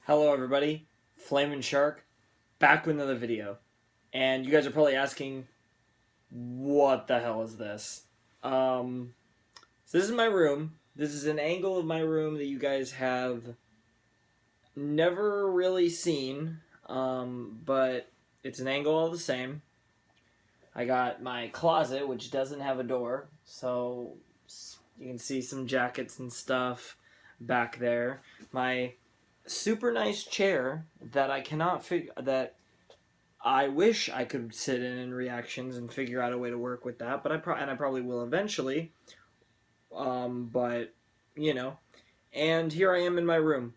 Hello everybody, TheFlamingShark, back with another video. And you guys are probably asking, what the hell is this? So this is my room. This is an angle of my room that you guys have never really seen, but it's an angle all the same. I got my closet, which doesn't have a door, so you can see some jackets and stuff back there. My super nice chair that I cannot figure, that I wish I could sit in reactions and figure out a way to work with that, but I probably will eventually. But you know, and here I am in my room.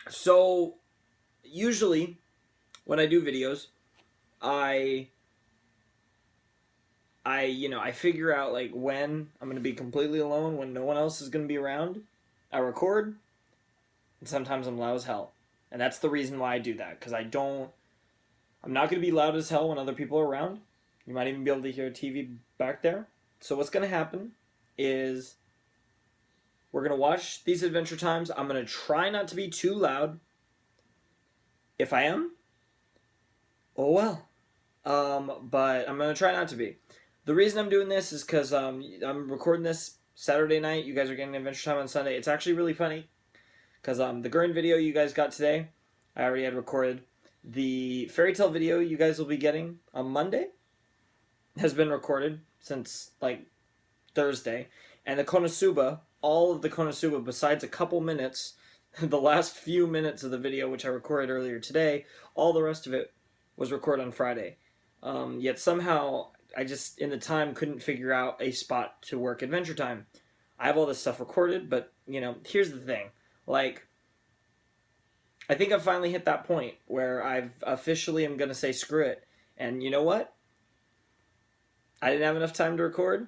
So usually when I do videos, I figure out like when I'm going to be completely alone, when no one else is going to be around. I record, and sometimes I'm loud as hell. And that's the reason why I do that, because I'm not going to be loud as hell when other people are around. You might even be able to hear a TV back there. So what's going to happen is we're going to watch these Adventure Times. I'm going to try not to be too loud. If I am, oh well. But I'm going to try not to be. The reason I'm doing this is because I'm recording this Saturday night. You guys are getting Adventure Time on Sunday. It's actually really funny because the Gurren video you guys got today, I already had recorded. The fairy tale video you guys will be getting on Monday has been recorded since like Thursday. And the Konosuba, all of the Konosuba besides a couple minutes, the last few minutes of the video which I recorded earlier today, all the rest of it was recorded on Friday. Yet somehow I just, in the time, couldn't figure out a spot to work Adventure Time. I have all this stuff recorded, but, you know, here's the thing. Like, I think I've finally hit that point where I've officially am going to say screw it. And you know what? I didn't have enough time to record.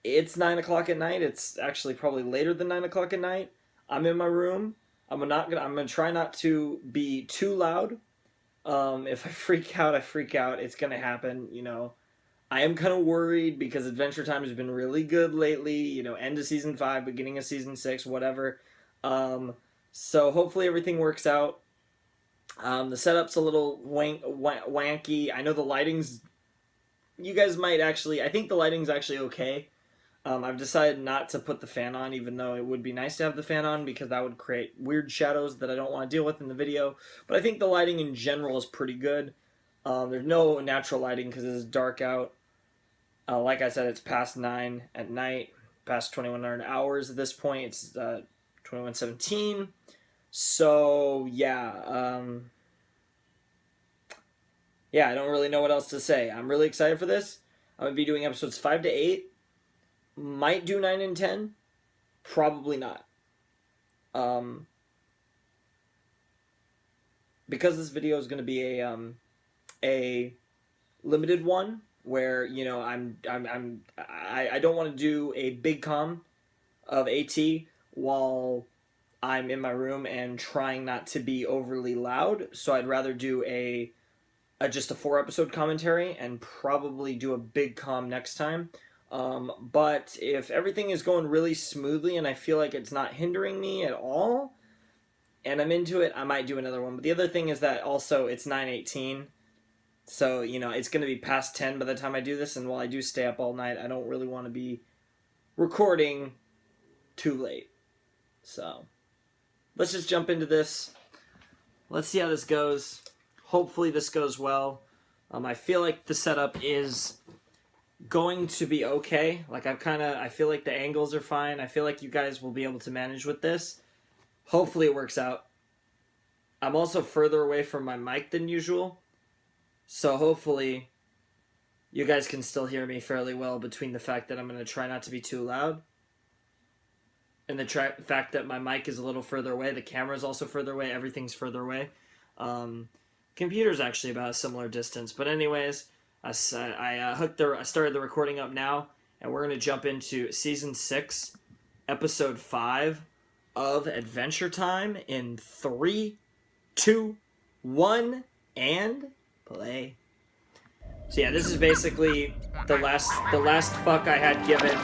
It's 9 o'clock at night. It's actually probably later than 9 o'clock at night. I'm in my room. I'm gonna try not to be too loud. If I freak out, I freak out. It's gonna happen, you know. I am kind of worried because Adventure Time has been really good lately. You know, end of season 5, beginning of season 6, whatever. So hopefully everything works out. The setup's a little wanky. I know the lighting's... You guys might actually... I think the lighting's actually okay. I've decided not to put the fan on, even though it would be nice to have the fan on, because that would create weird shadows that I don't want to deal with in the video. But I think the lighting in general is pretty good. There's no natural lighting because it is dark out. Like I said, it's past 9 at night, past 2100 hours at this point. It's 21:17. So, yeah. Yeah, I don't really know what else to say. I'm really excited for this. I'm going to be doing episodes 5 to 8. Might do 9 and 10. Probably not. Because this video is going to be a limited one, where, you know, I don't want to do a big comm of AT while I'm in my room and trying not to be overly loud. So I'd rather do just a 4-episode commentary and probably do a big comm next time. But if everything is going really smoothly and I feel like it's not hindering me at all and I'm into it, I might do another one. But the other thing is that also it's 9:18. So, you know, it's going to be past 10 by the time I do this, and while I do stay up all night, I don't really want to be recording too late. So, let's just jump into this. Let's see how this goes. Hopefully this goes well. I feel like the setup is going to be okay. Like, I feel like the angles are fine. I feel like you guys will be able to manage with this. Hopefully it works out. I'm also further away from my mic than usual. So hopefully you guys can still hear me fairly well, between the fact that I'm going to try not to be too loud and the fact that my mic is a little further away. The camera is also further away. Everything's further away. Computer's actually about a similar distance. But anyways, I started the recording up now, and we're going to jump into Season 6, Episode 5 of Adventure Time in 3, 2, 1, and... play. So yeah, this is basically the last fuck I had given.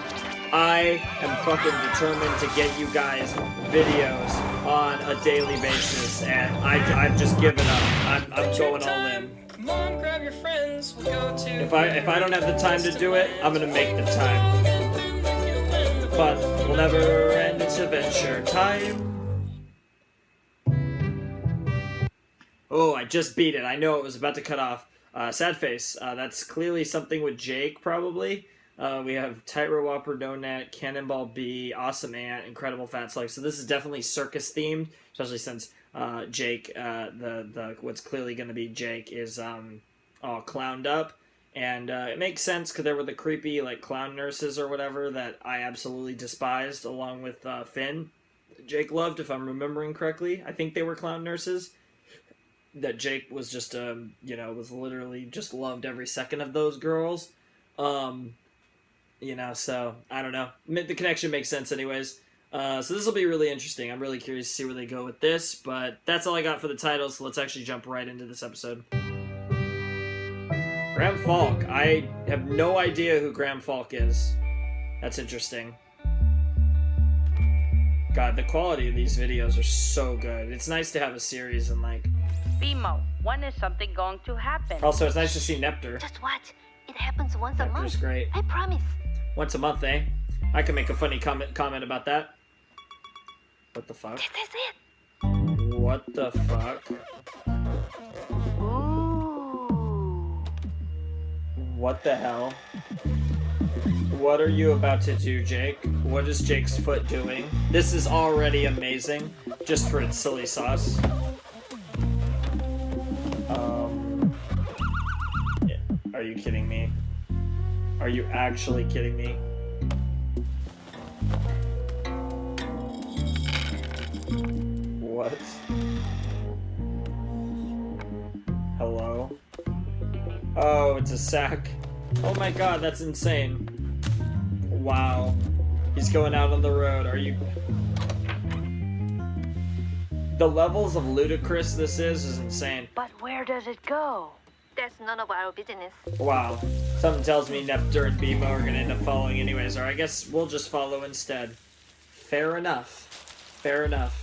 I am fucking determined to get you guys videos on a daily basis, and I've just given up. I'm going all in. Come on, grab your friends. We'll go to. If I don't have the time to do it, I'm gonna make the time. Fun will never end. It's adventure time. Oh, I just beat it. I know it was about to cut off. Sad face. That's clearly something with Jake, probably. We have Tightrope Whopper Donut, Cannonball Bee, Awesome Ant, Incredible Fat Slug. So this is definitely circus themed, especially since Jake, the what's clearly going to be Jake, is all clowned up. And it makes sense because there were the creepy like clown nurses or whatever that I absolutely despised, along with Finn. Jake loved, if I'm remembering correctly. I think they were clown nurses. That Jake was just, was literally just loved every second of those girls. So I don't know. The connection makes sense anyways. So this will be really interesting. I'm really curious to see where they go with this, but that's all I got for the titles, so let's actually jump right into this episode. Graham Falk. I have no idea who Graham Falk is. That's interesting. God, the quality of these videos are so good. It's nice to have a series and like... Bimo, when is something going to happen? Also, it's nice to see Nepter. Just watch. It happens once a month. Nepter's great. I promise. Once a month, eh? I can make a funny comment about that. What the fuck? This is it. What the fuck? Ooh. What the hell? What are you about to do, Jake? What is Jake's foot doing? This is already amazing, just for its silly sauce. Are you kidding me? Are you actually kidding me? What? Hello? Oh, it's a sack. Oh my god, that's insane. Wow. He's going out on the road. Are you... The levels of ludicrous this is insane. But where does it go? That's none of our business. Wow. Something tells me Nepter and Bimo are gonna end up following anyways, or I guess we'll just follow instead. Fair enough. Fair enough.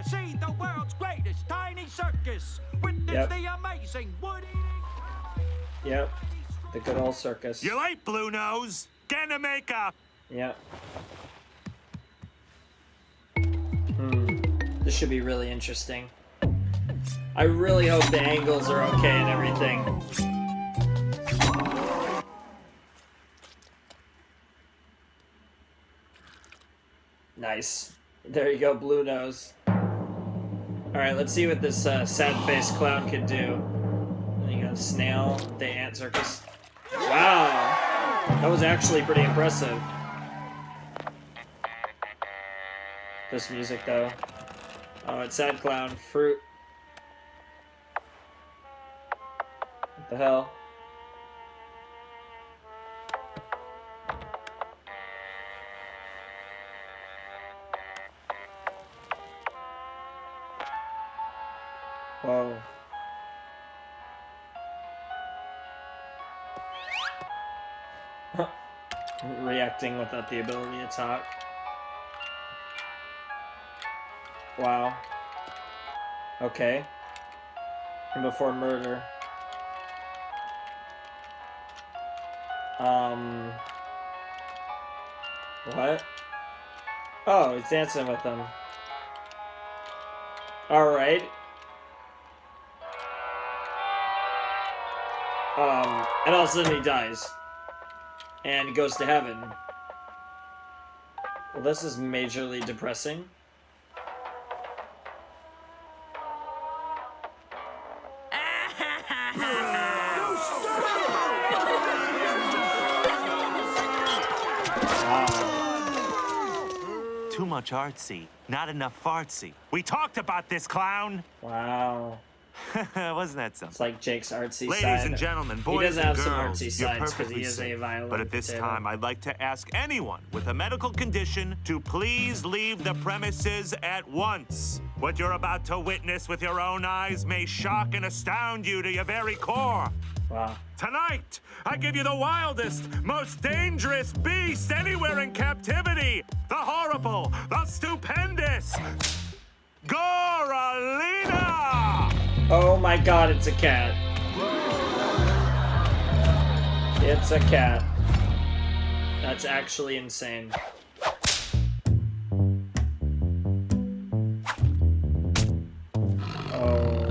See the world's greatest tiny circus. Witness the amazing wood eating. Yep. The good old circus. You late, Blue Nose. Get the makeup. Yep. This should be really interesting. I really hope the angles are okay and everything. Nice. There you go, Blue Nose. Alright, let's see what this sad-faced clown can do. Then you got Snail, the Ant Circus. Wow! That was actually pretty impressive. This music, though. Oh, it's Sad Clown. Fruit. What the hell? Whoa. Reacting without the ability to talk. Wow. Okay. And before murder. What? Oh, he's dancing with them. Alright. And all of a sudden he dies. And goes to heaven. Well, this is majorly depressing. Too much artsy, not enough fartsy. We talked about this, clown. Wow. Wasn't that something? It's like Jake's artsy Ladies side. Ladies and gentlemen, boys and girls, some artsy you're sides because he perfectly is a safe. violent But at this potato. time, I'd like to ask anyone with a medical condition to please leave the premises at once. What you're about to witness with your own eyes may shock and astound you to your very core. Wow. Tonight, I give you the wildest, most dangerous beast anywhere in captivity. The horrible, the stupendous, my god, it's a cat. It's a cat. That's actually insane. Oh.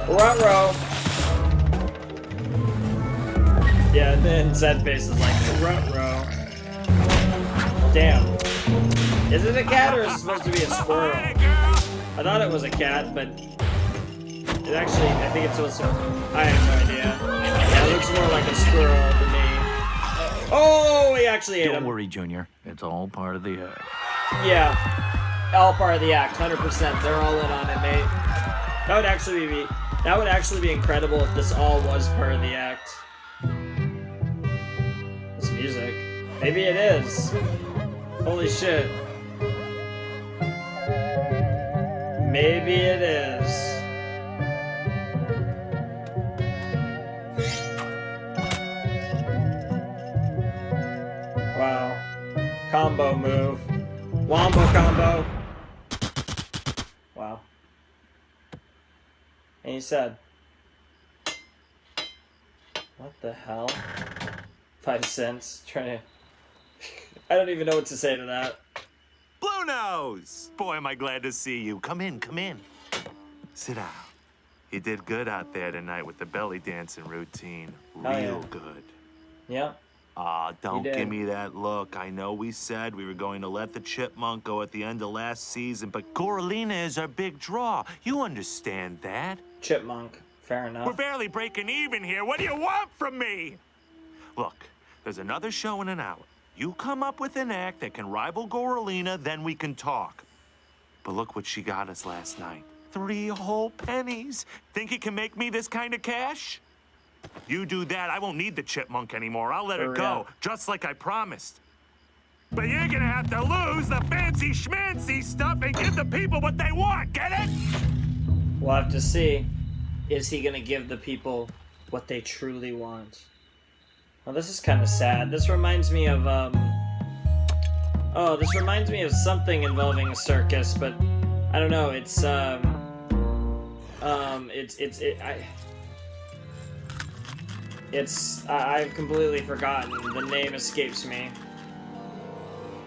Ruh-roh. Yeah, and then sad face is like, ruh-roh. Damn. Is it a cat or is it supposed to be a squirrel? I thought it was a cat, but it actually, I think it's supposed to. I have no idea. Yeah, it looks more like a squirrel to me. Oh, he actually ate him. Don't worry, Junior. It's all part of the act. Yeah, all part of the act, 100%. They're all in on it, mate. That would actually be incredible if this all was part of the act. This music. Maybe it is. Holy shit. Maybe it is. Wow. Combo move. Wombo combo. Wow. And he said, what the hell? 5 cents. Trying to... I don't even know what to say to that. Blue Nose! Boy, am I glad to see you. Come in, come in. Sit down. You did good out there tonight with the belly dancing routine. Real good. Yeah. Aw, don't give me that look. I know we said we were going to let the chipmunk go at the end of last season, but Goralina is our big draw. You understand that? Chipmunk. Fair enough. We're barely breaking even here. What do you want from me? Look, there's another show in an hour. You come up with an act that can rival Goralina, then we can talk. But look what she got us last night. 3 whole pennies. Think you can make me this kind of cash? You do that, I won't need the chipmunk anymore. I'll let her go, just like I promised. But you're gonna have to lose the fancy schmancy stuff and give the people what they want, get it? We'll have to see. Is he gonna give the people what they truly want? Well, this is kind of sad. This reminds me of, oh, this reminds me of something involving a circus, but I don't know. I've completely forgotten. The name escapes me.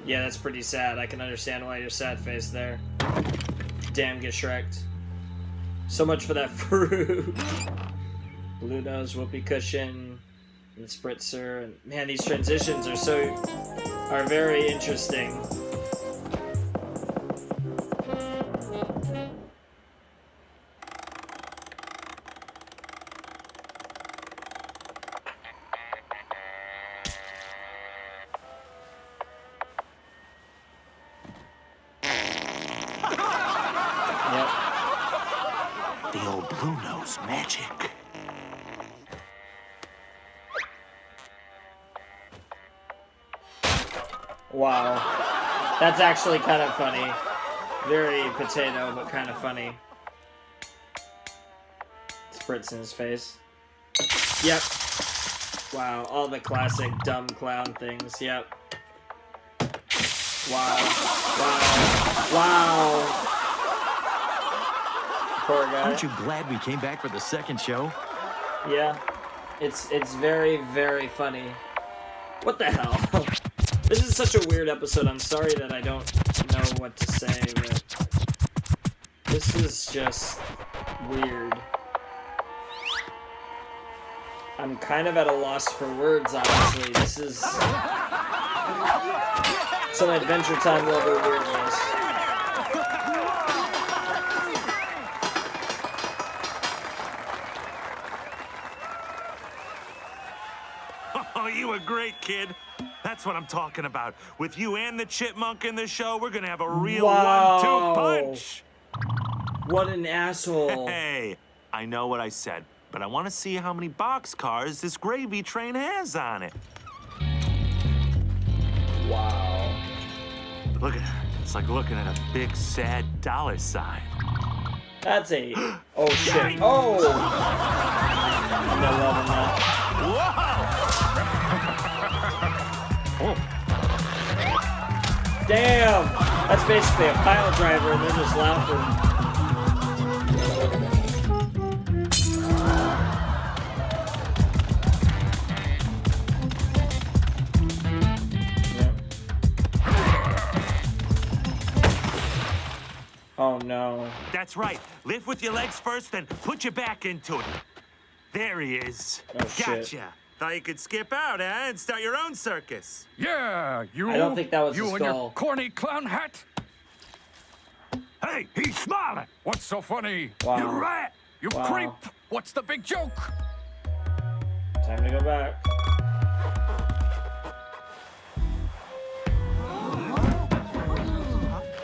Yeah, that's pretty sad. I can understand why you're sad face there. Damn, get Shrek'd. So much for that fruit. Blue Nose, Whoopee Cushion, and Spritzer. And man, these transitions are very interesting. The old Blue Nose magic. Wow. That's actually kind of funny. Very potato, but kind of funny. Spritz in his face. Yep. Wow, all the classic dumb clown things, yep. Wow. Wow. Wow. Poor guy. Aren't you glad we came back for the second show? Yeah. It's very, very funny. What the hell? This is such a weird episode. I'm sorry that I don't know what to say, but this is just weird. I'm kind of at a loss for words, honestly. This is some Adventure Time level weirdness. Oh, you a great kid. That's what I'm talking about. With you and the chipmunk in the show, we're gonna have a real 1-2 punch. What an asshole. Hey, I know what I said, but I want to see how many boxcars this gravy train has on it. Wow. Look at her. It's like looking at a big, sad dollar sign. That's a... Oh, shit. Oh! I'm not loving that. Whoa! Damn! That's basically a pile driver, and they're just laughing. Oh no. That's right. Lift with your legs first, then put your back into it. There he is. Oh, shit. Gotcha. Thought you could skip out, eh? And start your own circus. Yeah, you. I don't think that was you the and your skull. corny clown hat. Hey, he's smiling. What's so funny? Wow. You rat! You Wow. creep! What's the big joke? Time to go back.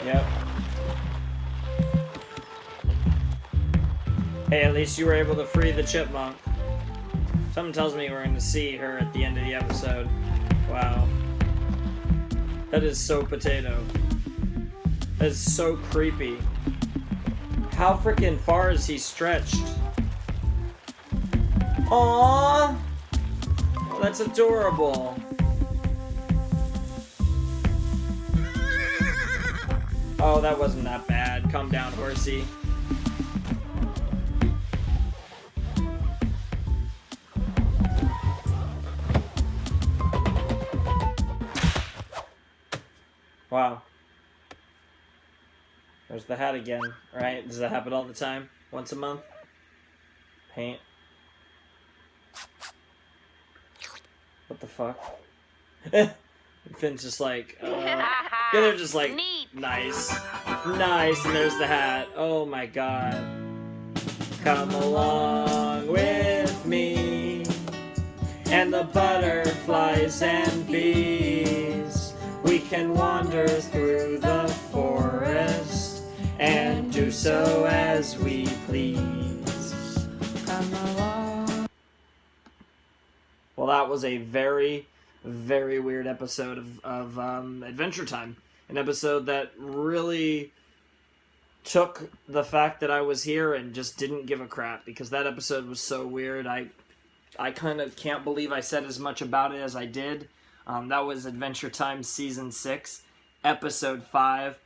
Yep. Hey, at least you were able to free the chipmunk. Something tells me we're going to see her at the end of the episode. Wow. That is so potato. That is so creepy. How freaking far is he stretched? Aww! Oh, that's adorable. Oh, that wasn't that bad. Calm down, horsey. Wow. There's the hat again, right? Does that happen all the time? Once a month? Paint. What the fuck? Finn's just like, yeah, they're just like, Neat. nice. Nice, and there's the hat. Oh my god. Come along with me. And the butterflies and bees. We can wander through the forest and do so as we please. Come along. Well, that was a very, very weird episode of Adventure Time. An episode that really took the fact that I was here and just didn't give a crap, because that episode was so weird. I kind of can't believe I said as much about it as I did. That was Adventure Time Season 6, Episode 5.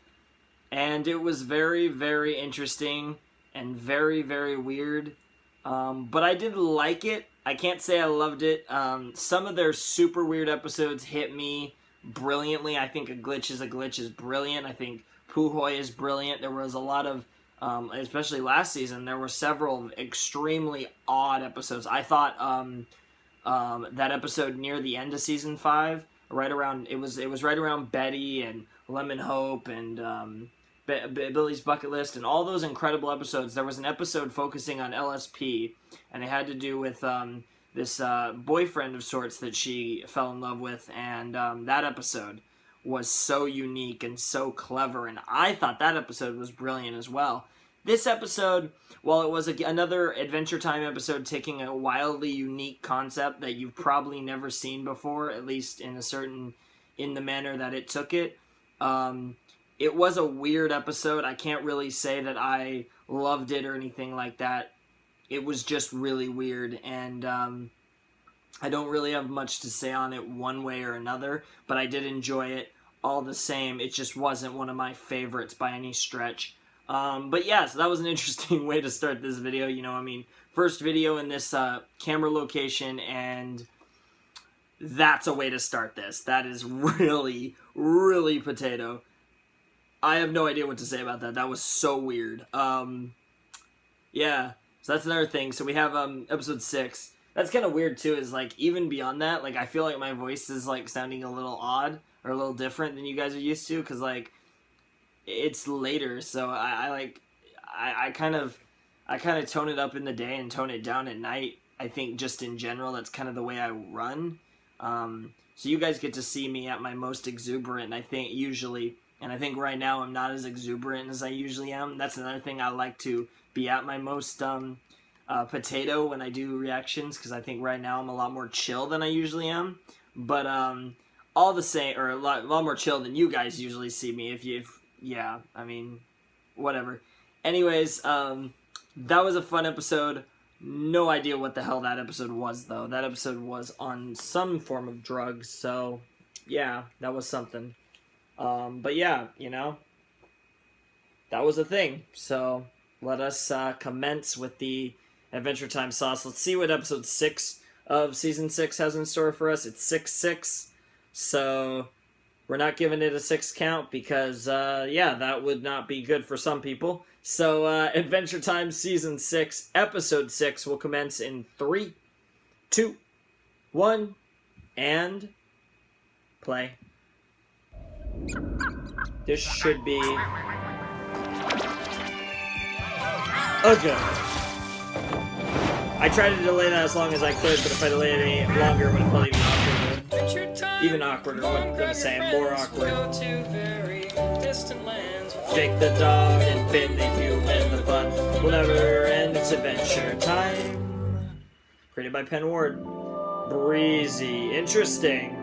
And it was very, very interesting and very, very weird. But I did like it. I can't say I loved it. Some of their super weird episodes hit me brilliantly. I think A Glitch is brilliant. I think Puhoy is brilliant. There was a lot of, especially last season, there were several extremely odd episodes. I thought that episode near the end of Season 5, right around, it was right around Betty and Lemon Hope and Billy's Bucket List and all those incredible episodes. There was an episode focusing on LSP, and it had to do with this boyfriend of sorts that she fell in love with, and that episode was so unique and so clever, and I thought that episode was brilliant as well. This episode, while it was another Adventure Time episode taking a wildly unique concept that you've probably never seen before, at least in the manner that it took it, it was a weird episode. I can't really say that I loved it or anything like that. It was just really weird, and I don't really have much to say on it one way or another, but I did enjoy it all the same. It just wasn't one of my favorites by any stretch. But yeah, so that was an interesting way to start this video. You know, I mean, first video in this camera location, and that's a way to start this. That is really, really potato. I have no idea what to say about that. That was so weird. Yeah, so that's another thing. So we have episode 6. That's kind of weird too, is like, even beyond that, like, I feel like my voice is like sounding a little odd or a little different than you guys are used to, because like, it's later, so I kind of tone it up in the day and tone it down at night. I think just in general, that's kind of the way I run. So you guys get to see me at my most exuberant, I think, usually. And I think right now I'm not as exuberant as I usually am. That's another thing, I like to be at my most potato when I do reactions, because I think right now I'm a lot more chill than I usually am. But all the same, or a lot more chill than you guys usually see me. Yeah, I mean, whatever. Anyways, that was a fun episode. No idea what the hell that episode was, though. That episode was on some form of drugs, so yeah, that was something. But yeah, you know, that was a thing. So let us commence with the Adventure Time sauce. Let's see what episode 6 of season 6 has in store for us. It's 6-6, so we're not giving it a 6 count because, that would not be good for some people. So, Adventure Time season 6, episode 6 will commence in 3, 2, 1, and play. This should be okay. I tried to delay that as long as I could, but if I delayed it any longer, it would have felt even awkward. Adventure time. Even awkward, Come on, what I'm grab saying, your more friends. awkward. Go to very distant lands. Jake the dog and Finn the human, the fun will never end. It's Adventure Time. Created by Penn Ward. Breezy. Interesting.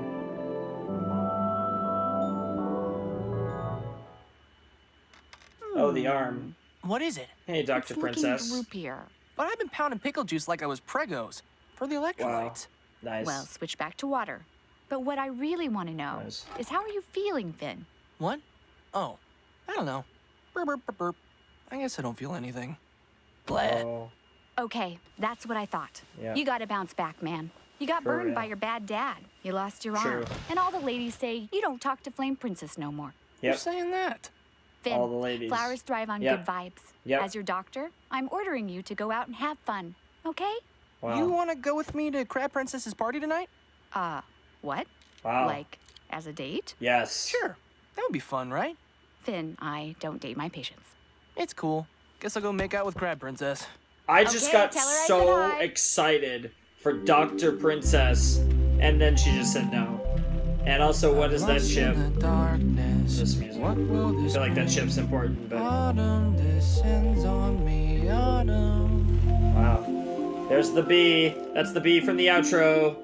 Oh, the arm. What is it? Hey, Dr. It's Princess. looking groupier. But I've been pounding pickle juice like I was Pregos for the electrolytes. Nice. Well, switch back to water. But what I really want to know Nice. is how are you feeling, Finn? What? Oh, I don't know. Burp, burp, burp, burp. I guess I don't feel anything. Bleh. Oh, Okay, that's what I thought. Yeah. You gotta bounce back, man. You got For burned real. by your bad dad. You lost your True. arm. And all the ladies say you don't talk to Flame Princess no more. Who's yep. saying that? Finn, All the ladies. flowers thrive on Yep. good vibes. Yep. As your doctor, I'm ordering you to go out and have fun. Okay? Wow. You want to go with me to Crab Princess's party tonight? What? Wow. Like, as a date? Yes. Sure. That would be fun, right? Finn, I don't date my patients. It's cool. Guess I'll go make out with Crab Princess. I just Okay, got tell her I so said hi. excited for Dr. Princess, and then she just said no. And also, what is that Lost ship? in the darkness. This music. What will I this feel like that ship's important, but autumn descends on me, autumn. wow. There's the bee. That's the bee from the outro.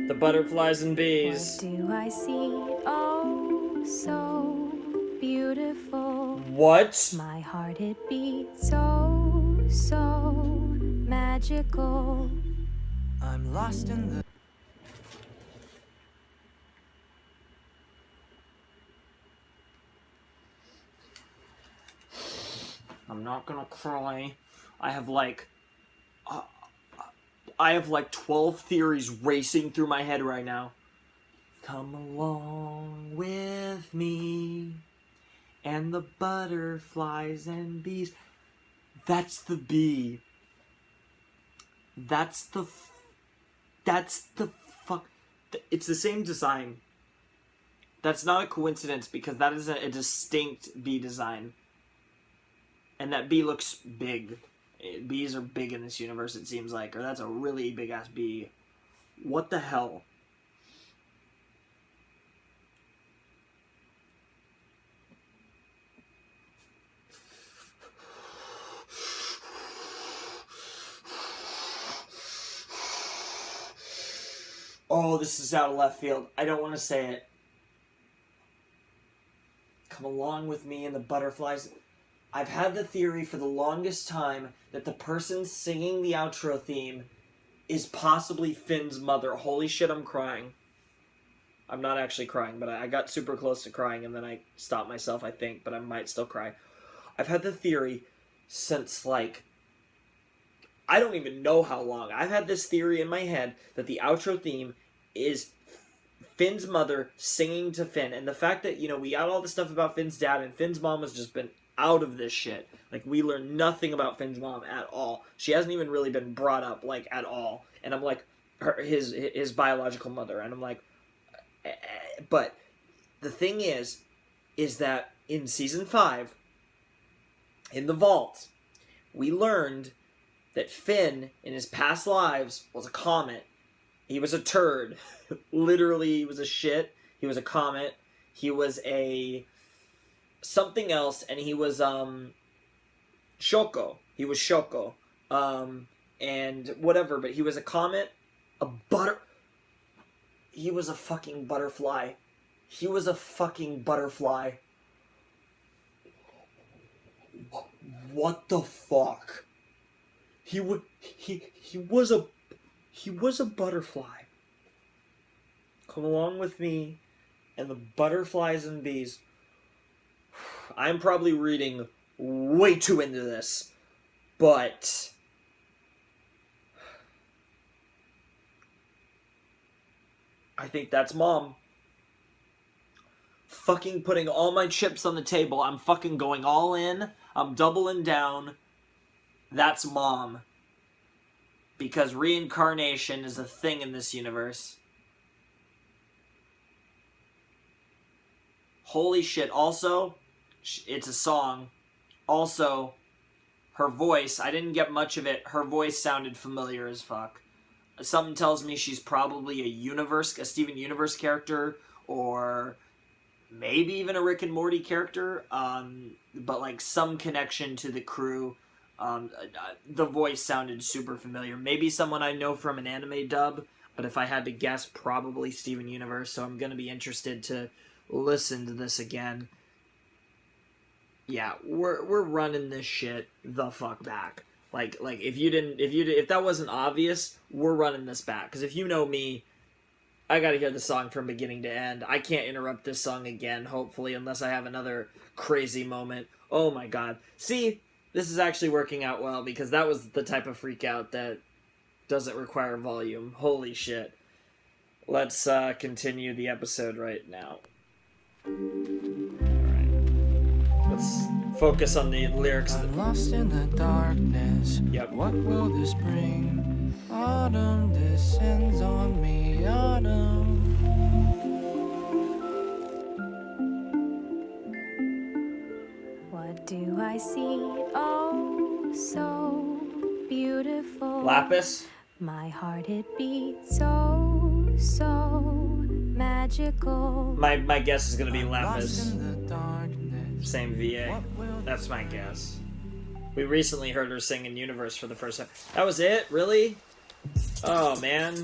The butterflies and bees. Do I see? Oh, so beautiful. What? My heart it beats so, so magical. I'm lost in the... I'm not gonna cry. I have like 12 theories racing through my head right now. Come along with me, and the butterflies and bees. That's the bee. That's the fuck. It's the same design. That's not a coincidence because that is a distinct bee design. And that bee looks big. Bees are big in this universe, it seems like. Or that's a really big-ass bee. What the hell? Oh, this is out of left field. I don't want to say it. Come along with me and the butterflies. I've had the theory for the longest time that the person singing the outro theme is possibly Finn's mother. Holy shit, I'm crying. I'm not actually crying, but I got super close to crying and then I stopped myself, I think, but I might still cry. I've had the theory since, like, I don't even know how long. I've had this theory in my head that the outro theme is Finn's mother singing to Finn. And the fact that, you know, we got all this stuff about Finn's dad and Finn's mom has just been out of this shit. Like, we learn nothing about Finn's mom at all. She hasn't even really been brought up, like, at all. And I'm like, his biological mother. And I'm like, but the thing is that in season 5, in the vault, we learned that Finn, in his past lives, was a comet. He was a turd. Literally, he was a shit. He was a comet. He was a something else, and he was Shoko. He was Shoko. And whatever, but he was a comet, he was a fucking butterfly. He was a fucking butterfly. What the fuck? He was a butterfly. Come along with me and the butterflies and bees. I'm probably reading way too into this. But I think that's Mom. Fucking putting all my chips on the table. I'm fucking going all in. I'm doubling down. That's Mom. Because reincarnation is a thing in this universe. Holy shit. Also, it's a song. Also, her voice, I didn't get much of it. Her voice sounded familiar as fuck. Something tells me she's probably a Steven Universe character, or maybe even a Rick and Morty character, but like some connection to the crew. The voice sounded super familiar. Maybe someone I know from an anime dub, but if I had to guess, probably Steven Universe, so I'm gonna be interested to listen to this again. Yeah, we're running this shit the fuck back. Like if that wasn't obvious, we're running this back. Because if you know me, I gotta hear the song from beginning to end. I can't interrupt this song again, hopefully, unless I have another crazy moment. Oh my god. See, this is actually working out well, because that was the type of freak out that doesn't require volume. Holy shit. Let's continue the episode right now. Let's focus on the lyrics. I'm lost in the darkness. Yep. What will this bring? Autumn descends on me. Autumn. What do I see? Oh, so beautiful. Lapis? My heart, it beats so magical. My guess is gonna be Lost Lapis. in the darkness. Same VA. That's my guess. We recently heard her sing in Universe for the first time. That was it? Really? Oh, man.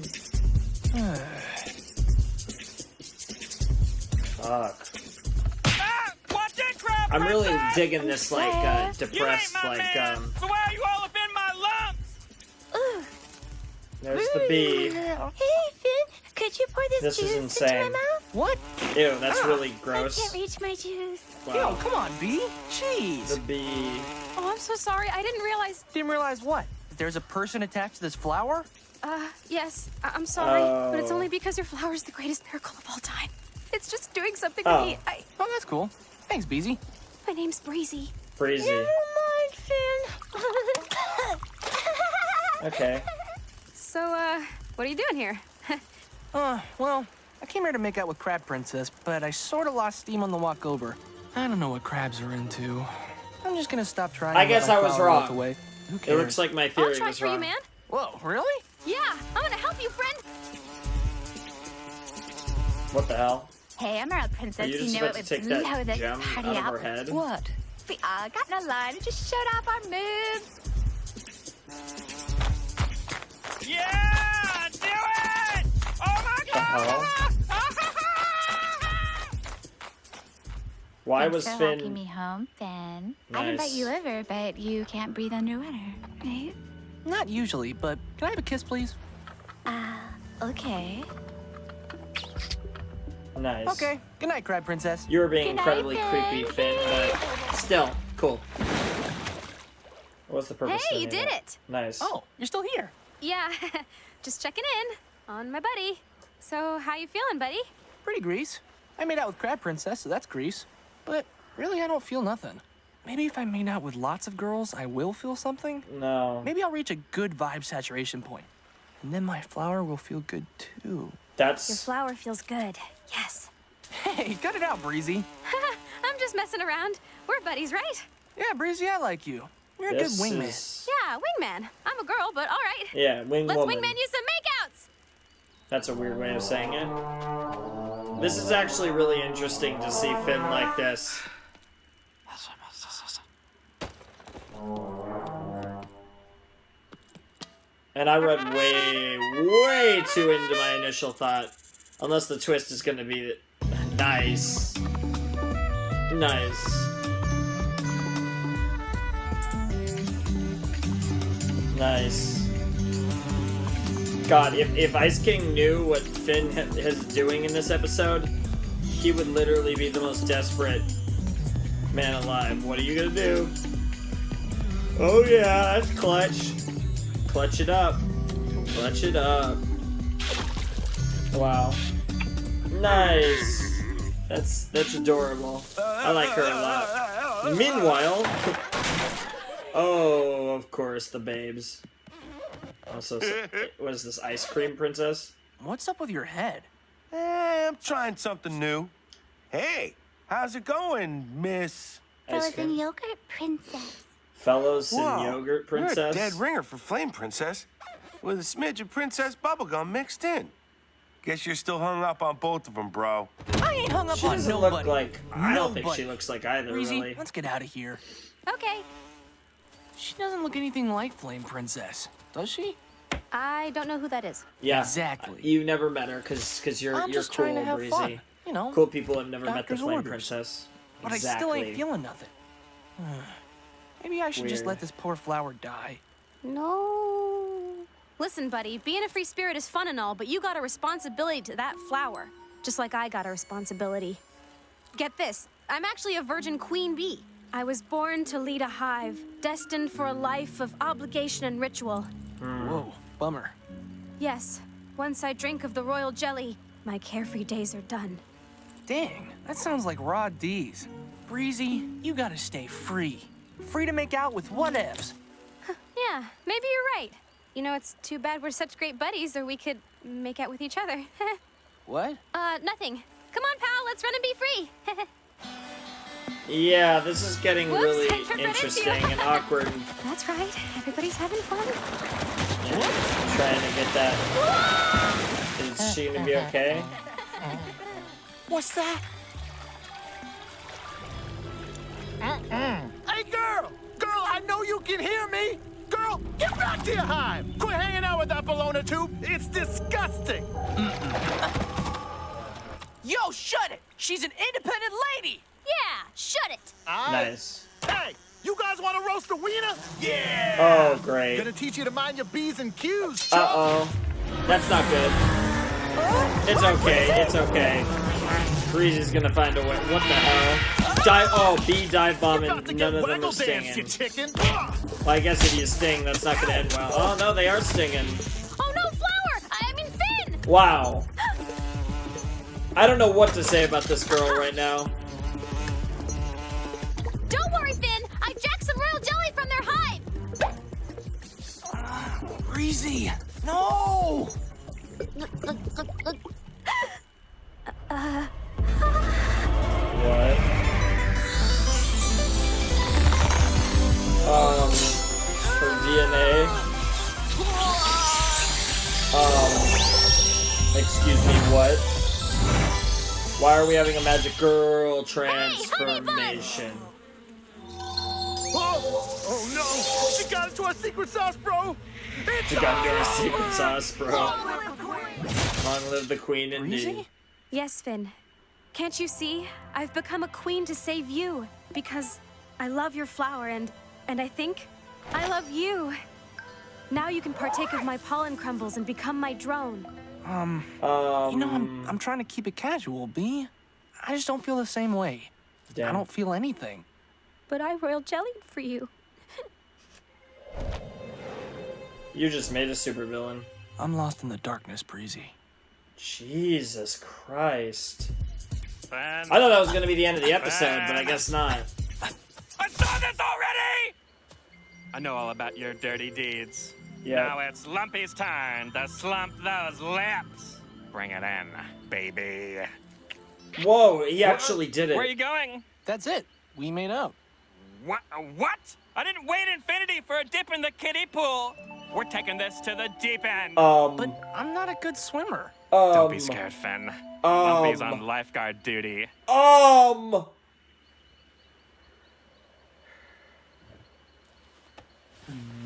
Fuck. Watch it, crap! I'm really digging this, like, depressed, You ain't my like, man. So why are you all up in my lungs? there's the bee. Hey, Finn, could you pour this, This is juice insane. into my mouth? What? Ew, that's really I gross. can't reach my juice. Yo, Wow. come on, B. Jeez. The bee. Oh, I'm so sorry. I didn't realize. Didn't realize what? There's a person attached to this flower? Yes, I'm sorry, but it's Oh. only because your flower's the greatest miracle of all time. It's just doing something Oh. for me. Oh, that's cool. Thanks, Beezy. My name's Breezy. Breezy. Okay. So, what are you doing here? Well, I came here to make out with Crab Princess, but I sort of lost steam on the walk over. I don't know what crabs are into. I'm just gonna stop trying. I and let guess my I was flower melt wrong. away. Who It cares? looks like my I'll theory try was for you, wrong. man. Whoa, really? Yeah, I'm gonna help you, friend. What the hell? Hey, Emerald Princess, Are you you just know about it to would take blow that this gem party out of up. her head? What? We all got in a line and just showed off our moves. Yeah! Do it! Oh my The hell? Why Thanks was for Finn? walking me home, Finn. Nice. I'd invite you over, but you can't breathe underwater, right? Not usually, but can I have a kiss, please? Okay. Nice. Okay. Good night, Crab Princess. You were being Good night, incredibly creepy, Finn, but still, cool. What's the purpose Hey, of you any of did that? it. Nice. Oh, you're still here. Yeah, just checking in on my buddy. So, how you feeling, buddy? Pretty grease. I made out with Crab Princess, so that's grease. But really, I don't feel nothing. Maybe if I made out with lots of girls, I will feel something. No. Maybe I'll reach a good vibe saturation point. And then my flower will feel good too. Your That's flower feels good. Yes. Hey, cut it out, Breezy. I'm just messing around. We're buddies, right? Yeah, Breezy, I like you. You're a good this wingman. is- Yeah, wingman. I'm a girl, but all right. Yeah, wing Let's woman. wingman you some makeouts. That's a weird way of saying it. This is actually really interesting to see Finn like this. And I read way too into my initial thought. Unless the twist is gonna be nice. Nice. Nice. God, if Ice King knew what Finn is doing in this episode, he would literally be the most desperate Man alive, what are you gonna do? Oh yeah, that's clutch. Clutch it up. Clutch it up. Wow. Nice. That's adorable. I like her a lot. Meanwhile, oh, of course, the babes. Also, what is this, ice cream princess? What's up with your head? I'm trying something new. Hey, how's it going, Miss? Ice Frozen cream. yogurt princess. Fellows and Whoa, yogurt You're princess. a dead ringer for Flame Princess, with a smidge of Princess Bubblegum mixed in. Guess you're still hung up on both of them, bro. I ain't hung up She on doesn't nobody. look like. I don't think Nobody. she looks like either, Breezy, really. let's get out of here. Okay. She doesn't look anything like Flame Princess, does she? I don't know who that is. Yeah, Exactly. You never met her because you're I'm just cool, trying to have Breezy. fun. You know, Cool people have never met the doctor's Flame orders. Princess. but Exactly. I still ain't feeling nothing. Maybe I should just Weird. let this poor flower die. No. Listen, buddy, being a free spirit is fun and all, but you got a responsibility to that flower. Just like I got a responsibility. Get this, I'm actually a virgin queen bee. I was born to lead a hive, destined for a life of obligation and ritual. Whoa, bummer. Yes, once I drink of the royal jelly, my carefree days are done. Dang, that sounds like raw D's. Breezy, you gotta stay free. Free to make out with whatevs. Yeah, maybe you're right. You know, it's too bad we're such great buddies, or we could make out with each other. What? Nothing. Come on, pal, let's run and be free. Yeah, this is getting Whoops, really I forgot interesting you. and awkward. That's right, everybody's having fun. Trying to get that. Is she gonna be okay? What's that? Hey, girl! Girl, I know you can hear me! Girl, get back to your hive! Quit hanging out with that baloney tube! It's disgusting! Yo, shut it! She's an independent lady! Yeah, shut it. Nice. Hey, you guys want to roast a wiener? Yeah! Oh, great. Gonna teach you to mind your B's and Q's, Uh-oh. That's not good. It's okay, it's okay. Breezy's gonna find a way. What the hell? Bee dive bomb and none of them are stinging. chicken! Well, I guess if you sting, that's not gonna end well. Oh no, they are stinging. Oh no, Flower! I mean Finn! Wow. I don't know what to say about this girl right now. Don't worry, Finn! I jacked some royal jelly from their hive! Breezy! No! What? Her DNA. Excuse me, what? Why are we having a magic girl transformation? Oh no! She got into our secret sauce, bro! She got into her secret sauce, bro. Long live the queen, indeed. Breezy? Yes, Finn. Can't you see? I've become a queen to save you because I love your flower and I think I love you. Now you can partake of my pollen crumbles and become my drone. You know, I'm trying to keep it casual, B. I just don't feel the same way. Damn. I don't feel anything. But I royal jellied for you. You just made a supervillain. I'm lost in the darkness, Breezy. Jesus Christ. Fan. I thought that was gonna be the end of the episode, but I guess not. I saw this already! I know all about your dirty deeds. Yeah. Now it's Lumpy's turn to slump those lips. Bring it in, baby. Whoa, he actually did Where are you it. going? That's it. We made up. What? What? I didn't wait infinity for a dip in the kiddie pool. We're taking this to the deep end. But I'm not a good swimmer. Don't be scared, Finn. Lumpy's on lifeguard duty.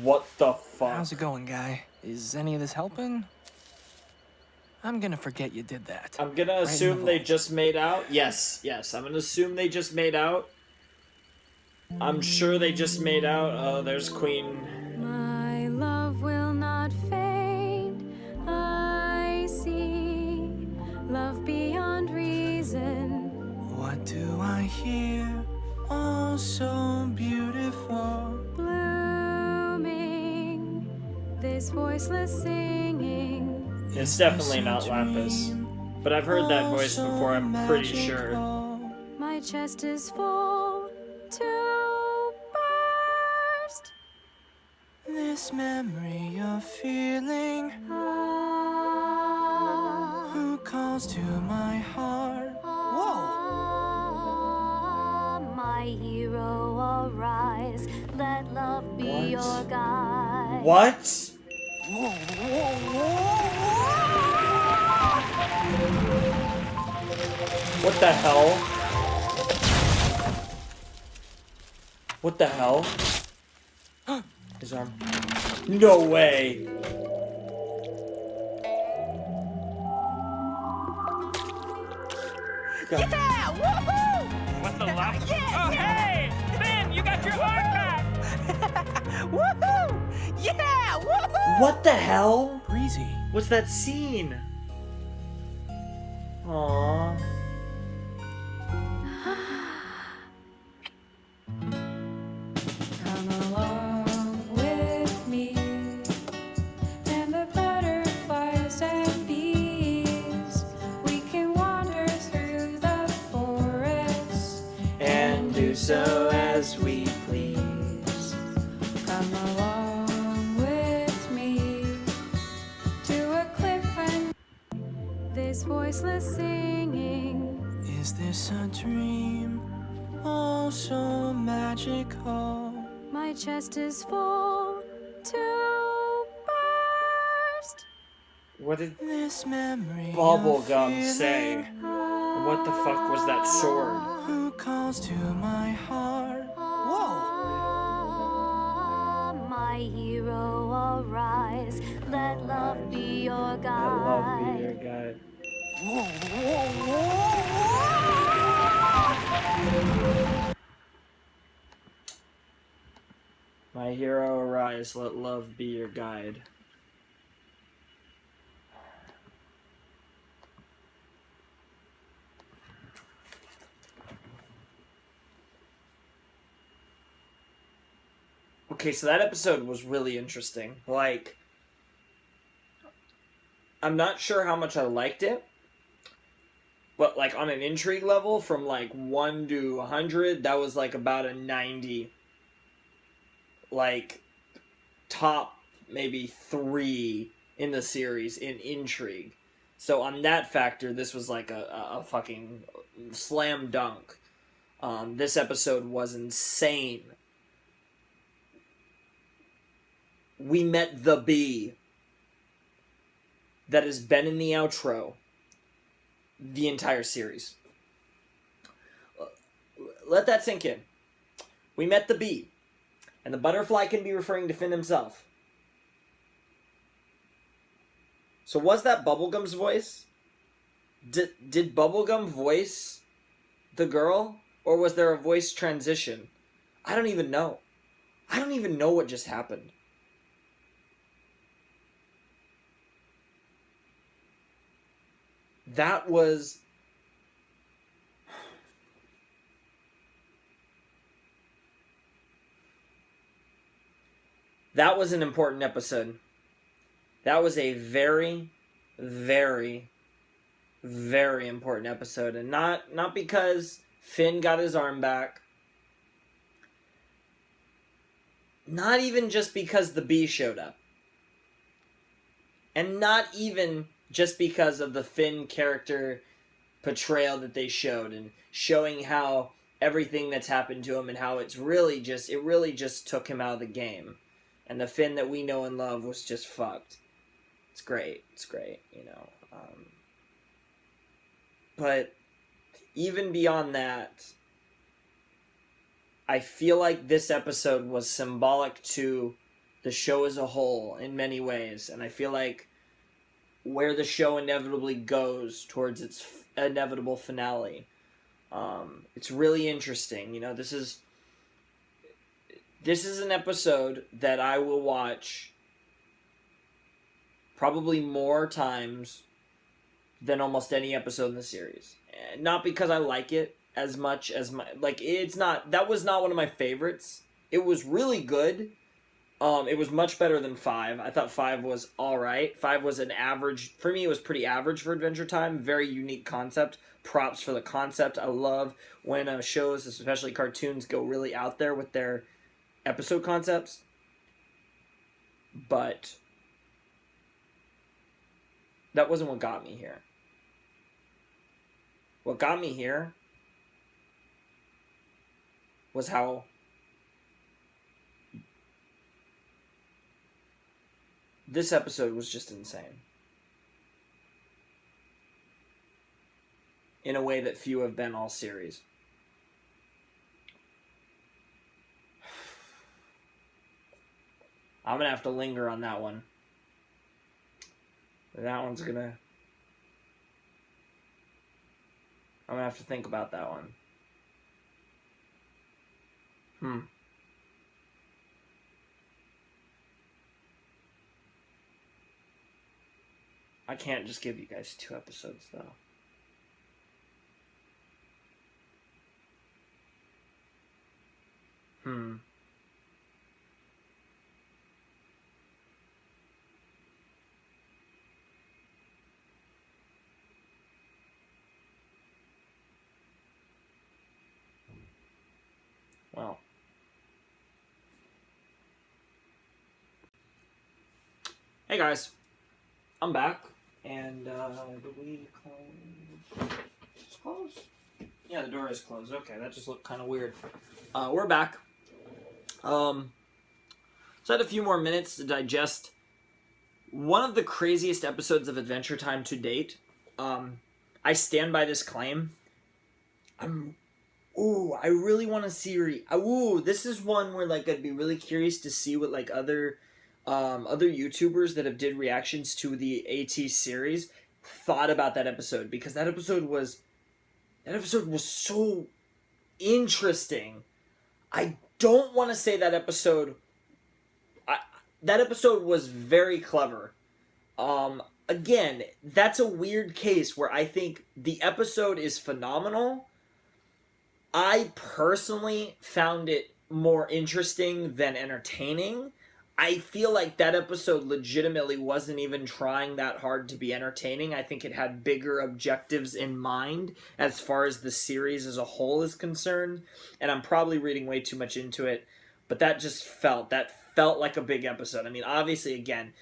What the fuck? How's it going, guy? Is any of this helping? I'm gonna forget you did that. I'm gonna Right in the assume they vault. just made out. Yes, I'm gonna assume they just made out. I'm sure they just made out. Oh, there's Queen. My love will not fade. I see love beyond reason. What do I hear? oh so beautiful. Blooming, this voiceless singing. It's definitely not Lapis. But I've heard that voice before, I'm pretty sure. My chest is full to burst. This memory of feeling who calls to my heart. My hero, arise. Let love be your guide. What? What the hell? What the hell? His arm. No way! God. Yeah! Woohoo! What's the love? Oh, hey! Ben, you got your arm back! Woohoo! Yeah! Woohoo! What the hell? Breezy. What's that scene? Aww. Come along with me, and the butterflies and bees. We can wander through the forest And do so as we please. Come along with me to a cliff and this voiceless singing. Is this a dream? Oh, so magical. My chest is full to burst. What did This memory of Bubblegum say? feeling And what the fuck was that sword? who calls to my heart. My hero, arise. Let love be your That love be your guide. guide. My hero, arise, let love be your guide. Okay, so that episode was really interesting. Like, I'm not sure how much I liked it, but like on an intrigue level, from like 1 to 100, that was like about a 90. Like, top maybe 3 in the series in intrigue. So on that factor, this was like a fucking slam dunk. This episode was insane. We met the bee that has been in the outro the entire series. Let that sink in. We met the bee. And the butterfly can be referring to Finn himself. So was that Bubblegum's voice? Did Bubblegum voice the girl? Or was there a voice transition? I don't even know. I don't even know what just happened. That was... That was an important episode. That was a very, very, very important episode. And not because Finn got his arm back. Not even just because the bee showed up. And not even just because of the Finn character portrayal that they showed. And showing how everything that's happened to him and how it really just took him out of the game. And the Finn that we know and love was just fucked. It's great, you know. But even beyond that, I feel like this episode was symbolic to the show as a whole in many ways. And I feel like where the show inevitably goes towards its inevitable finale. It's really interesting. You know, this is an episode that I will watch probably more times than almost any episode in the series. Not because I like it, as much as it's not, that was not one of my favorites. It was really good. It was much better than 5. I thought 5 was alright. 5 was an average, for me it was pretty average for Adventure Time. Very unique concept. Props for the concept. I love when shows, especially cartoons, go really out there with their episode concepts. But that wasn't what got me here. What got me here was how this episode was just insane. In a way that few have been all series. I'm gonna have to linger on that one. That one's gonna... I'm gonna have to think about that one. I can't just give you guys 2 episodes, though. Well. Hey guys. I'm back. And, did we close? It's closed? Yeah, the door is closed. Okay, that just looked kind of weird. We're back. So I had a few more minutes to digest one of the craziest episodes of Adventure Time to date. I stand by this claim. I really want to see... this is one where, like, I'd be really curious to see what, like, other YouTubers that have did reactions to the AT series thought about that episode, because that episode was so interesting. I don't want to say that episode was very clever. Again, that's a weird case where I think the episode is phenomenal. I personally found it more interesting than entertaining. I feel like that episode legitimately wasn't even trying that hard to be entertaining. I think it had bigger objectives in mind as far as the series as a whole is concerned. And I'm probably reading way too much into it, but that felt like a big episode. I mean, obviously, again,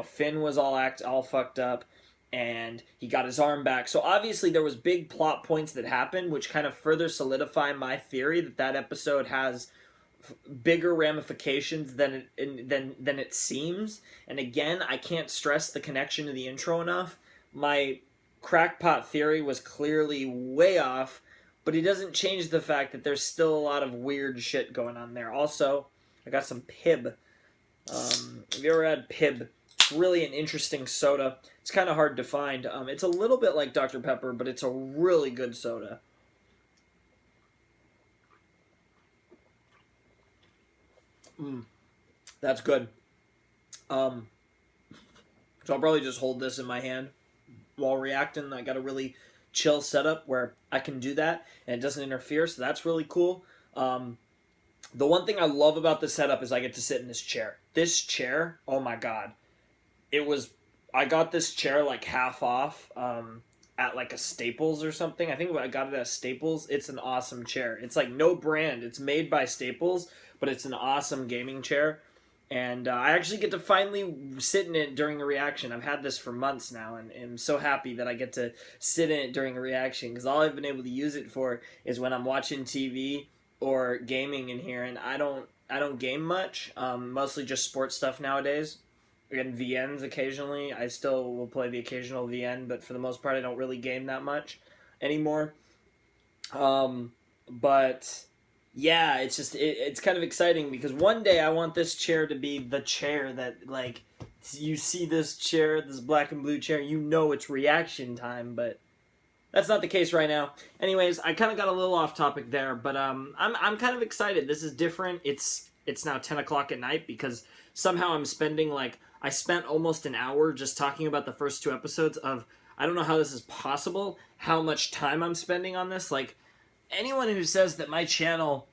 Finn was all fucked up, and he got his arm back. So obviously there was big plot points that happened, which kind of further solidify my theory that episode has bigger ramifications than it seems. And again, I can't stress the connection to the intro enough. My crackpot theory was clearly way off, but it doesn't change the fact that there's still a lot of weird shit going on there. Also, I got some Pib. Have you ever had Pib? It's really an interesting soda. It's kind of hard to find. It's a little bit like Dr. Pepper, but it's a really good soda. That's good. So I'll probably just hold this in my hand while reacting. I got a really chill setup where I can do that and it doesn't interfere, so that's really cool. The one thing I love about this setup is I get to sit in this chair. This chair, oh my god. I got this chair like half off at like a Staples or something. I think I got it at Staples. It's an awesome chair. It's like no brand. It's made by Staples, but it's an awesome gaming chair. And I actually get to finally sit in it during a reaction. I've had this for months now, and I'm so happy that I get to sit in it during a reaction, because all I've been able to use it for is when I'm watching TV or gaming in here, and I don't game much. Mostly just sports stuff nowadays. And VNs occasionally. I still will play the occasional VN, but for the most part I don't really game that much anymore. But yeah, it's just it's kind of exciting, because one day I want this chair to be the chair that, like, you see this chair, this black and blue chair, you know it's reaction time, but that's not the case right now. Anyways, I kind of got a little off topic there, but I'm kind of excited. This is different. It's now 10 o'clock at night, because somehow I'm spending, like, I spent almost an hour just talking about the first 2 episodes of, I don't know how this is possible, how much time I'm spending on this. Like, anyone who says that my channel,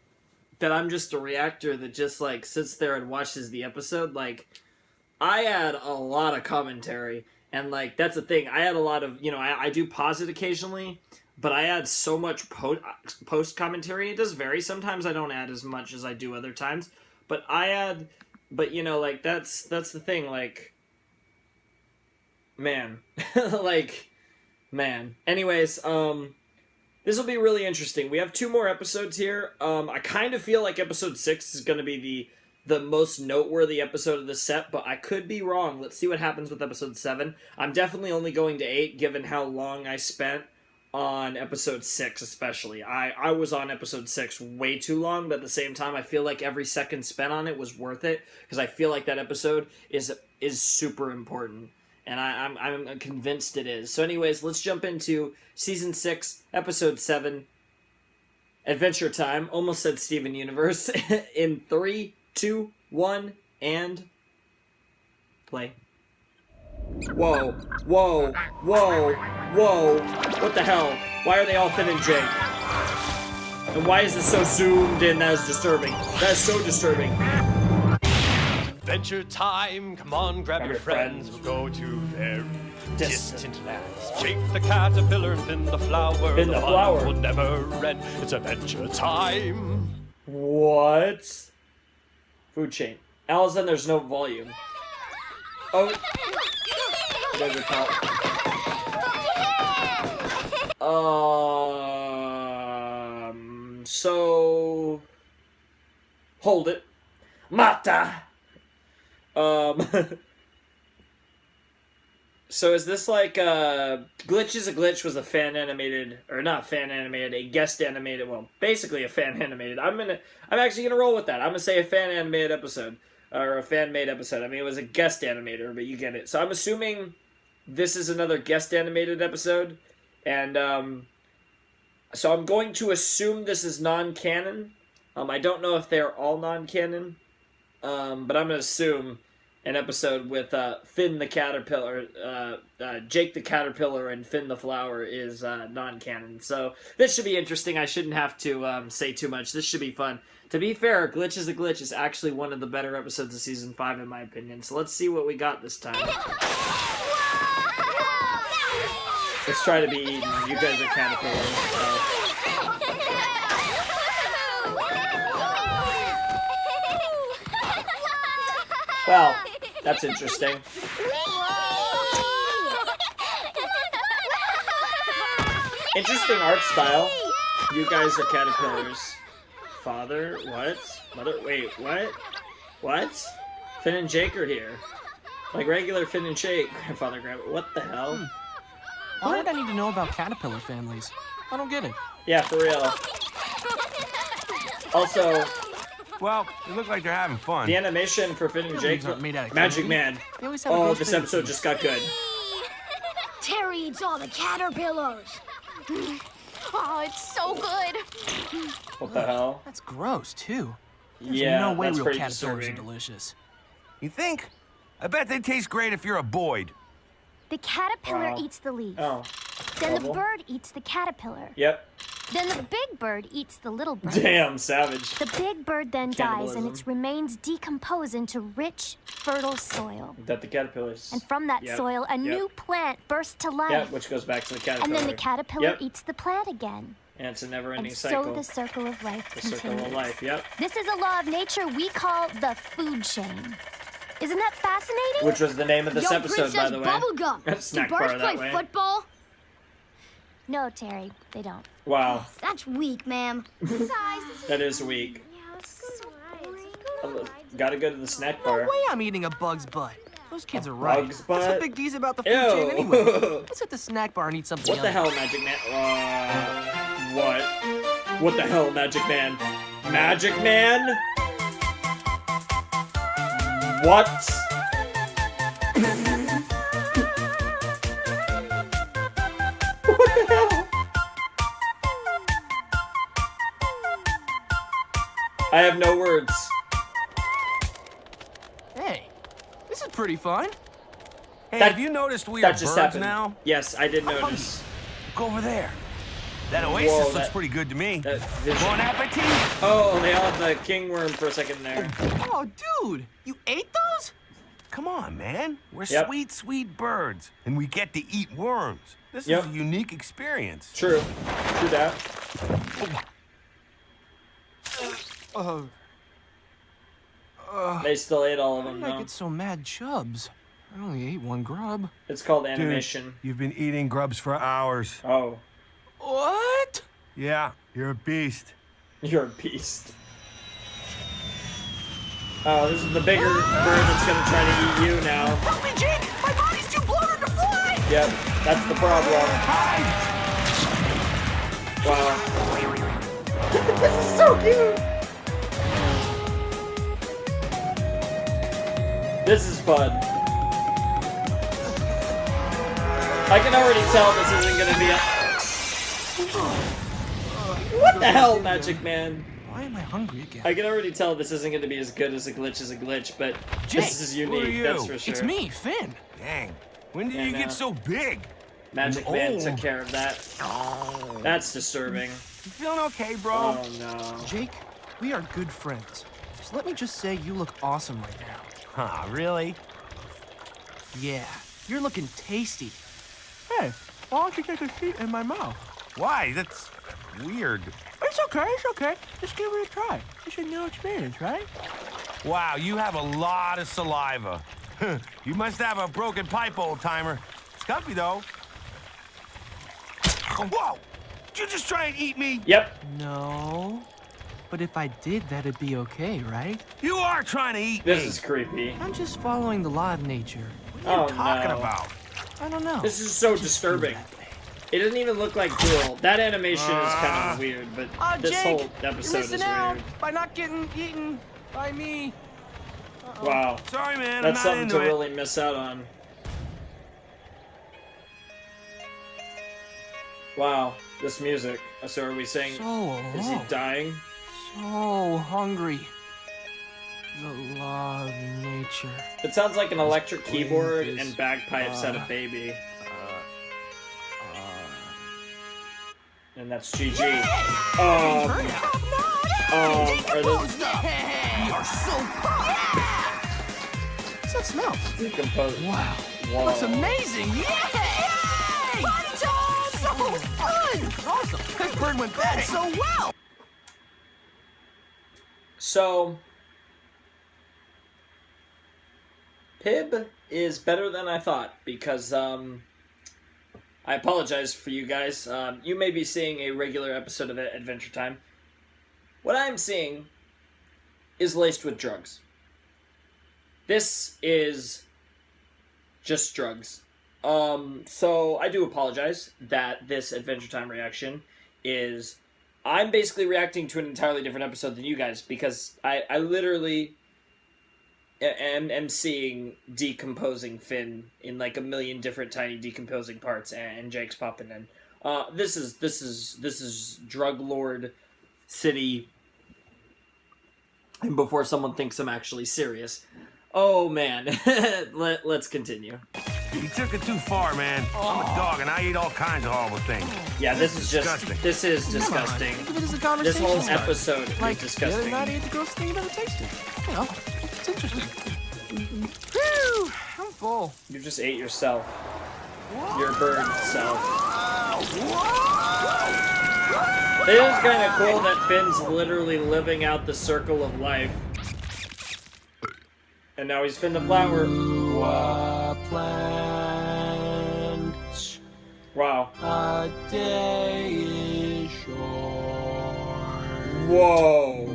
that I'm just a reactor that just, like, sits there and watches the episode, like, I add a lot of commentary. And, like, that's the thing. I add a lot of, you know, I do pause it occasionally, but I add so much post commentary. It does vary. Sometimes I don't add as much as I do other times. But I add, but, you know, like, that's the thing. Like, man. Like, man. Anyways, this will be really interesting. We have 2 more episodes here. I kind of feel like episode 6 is going to be the most noteworthy episode of the set, but I could be wrong. Let's see what happens with episode 7. I'm definitely only going to 8, given how long I spent on episode 6, especially. I was on episode 6 way too long, but at the same time, I feel like every second spent on it was worth it, because I feel like that episode is super important, and I'm convinced it is. So anyways, let's jump into Season 6, Episode 7, Adventure Time. Almost said Steven Universe. In 3, 2, 1, and play. Whoa, whoa, whoa, whoa. What the hell? Why are they all Finn and Jake? And why is this so zoomed in? That is disturbing. That is so disturbing. Adventure time, come on, grab your friends. We'll go to very distant lands. Jake the caterpillar and Finn the flower. Finn the flower will never end. It's adventure time. What? Food chain. Allison, there's no volume. Oh. There's a count. So. Hold it. Mata! So is this like, Glitch is a Glitch was a fan animated, or not fan animated, a guest animated, well, basically a fan animated. I'm actually gonna roll with that. I'm gonna say a fan animated episode, or a fan made episode. I mean, it was a guest animator, but you get it. So I'm assuming this is another guest animated episode, and, so I'm going to assume this is non-canon. I don't know if they're all non-canon, but I'm gonna assume an episode with Finn the Caterpillar, Jake the Caterpillar, and Finn the Flower is non-canon. So this should be interesting. I shouldn't have to say too much. This should be fun. To be fair, Glitch is a Glitch is actually one of the better episodes of Season 5 in my opinion. So let's see what we got this time. Let's try to be Eden. You guys are caterpillars. So. Well, that's interesting. Interesting art style. You guys are caterpillars. Father, what? Mother, wait, what? What? Finn and Jake are here. Like regular Finn and Jake. Grandfather, grandpa, what the hell? Why would I need to know about caterpillar families? I don't get it. Yeah, for real. Also, well, they look like they're having fun. The animation for Finn and Jake, made out of Magic Man. Oh, this episode just got good. Terry eats all the caterpillars. Oh, it's so good. What the hell? That's gross, too. There's Yeah, no way that's real pretty caterpillars disturbing. are delicious. You think? I bet they taste great if you're a Boyd. The caterpillar Wow. eats the leaf. Oh. Then Trouble. the bird eats the caterpillar. Yep. Then the big bird eats the little bird. Damn, savage. The big bird then dies and Cannibalism. its remains decompose into rich, fertile soil. That the caterpillars. And from that Yep. soil, a new plant bursts to life. Yeah, which goes back to the caterpillar. And then the caterpillar Yep. eats the plant again. And it's a never-ending And cycle. so the circle of life The continues. circle of life, yep. This is a law of nature we call the food chain. Isn't that fascinating? Which was the name of this Yo, episode, by Princess the way. Bubblegum. Snack Do bar birds that play way. football? No, Terry, they don't. Wow, That's weak, ma'am. that is weak. Gotta go to the snack No bar. way I'm eating a bug's butt. Those kids are right. Bug's What's the butt? big D's about the food Ew. chain anyway? Let's hit the snack bar and eat something What the yummy. hell, Magic Man? What? What the hell, Magic Man? Magic Man? What? What the hell? I have no words. Hey, this is pretty fun. Hey, That- have you noticed we That are just birds happened. now? Yes, I did notice. Look over there. That oasis Whoa, looks that- pretty good to me. That vision. Bon appetit! Oh, they all had the king worm for a second there. Oh, dude, you ate those? Come on, man. We're Yep. sweet, sweet birds, and we get to eat worms. This Yep. is a unique experience. True. True that. They still ate all of How them, did I though. get so mad chubs? I only ate one grub. It's called Dude, animation. you've been eating grubs for hours. Oh, What? Yeah, you're a beast. you're a beast. Oh, this is the bigger bird that's gonna try to eat you now. Help me, Jake! My body's too bloated to fly! Yep, that's the problem. Wow. This is so cute! This is fun. I can already tell this isn't gonna be a... What the hell, Magic Man? Why am I hungry again? I can already tell this isn't gonna be as good as a glitch, but Jake, this is who are unique, you? that's for sure. It's me, Finn. Dang. When did Yeah, you no. get so big? Magic Man Oh. took care of that. That's disturbing. You feeling okay, bro? Oh no. Jake, we are good friends. So let me just say you look awesome right now. Huh, really? Yeah, you're looking tasty. Hey, why don't you take a seat in my mouth? Why? That's weird. It's okay. Just give it a try. It's a new experience, right? Wow, you have a lot of saliva. You must have a broken pipe, old-timer. It's comfy, though. Whoa! Did you just try and eat me? Yep. No. But if I did, that'd be okay, right? You are trying to eat This me. is creepy. I'm just following the law of nature. What are you Oh, talking no. about? I don't know. This is so disturbing. It doesn't even look like cool. That animation is kind of weird, but this Jake, whole you're episode is missing out weird. by not getting eaten by me. Wow. Sorry, man. That's I'm not something into to it. really miss out on. Wow, this music. So are we saying, So alone. is he dying? So hungry. The law of nature. It sounds like an electric keyboard is, and bagpipes had a baby. And that's GG. Are those We are so pumped! What's that smell? decomposed? Wow. Whoa. Looks amazing! Yay! Party time! So fun! Awesome! This bird went bad so well! So, Pib is better than I thought because I apologize for you guys. You may be seeing a regular episode of Adventure Time. What I'm seeing is laced with drugs. This is just drugs. So I do apologize that this Adventure Time reaction is... I'm basically reacting to an entirely different episode than you guys because I literally am seeing decomposing Finn in like a million different tiny decomposing parts, and Jake's popping in. This is Drug Lord City. And before someone thinks I'm actually serious, oh man, let's continue. You took it too far, man. I'm a dog, and I eat all kinds of horrible things. Yeah, this is disgusting. this is disgusting. Think of it as a This conversation whole starter. episode Like, is the other disgusting. night I ate the grossest thing you've ever tasted. You know, it's interesting. Whew, I'm full. You just ate yourself. Your bird self. It is kind of cool that Finn's literally living out the circle of life. And now he's Finn the Flower. Plants Wow. a day is short. Whoa.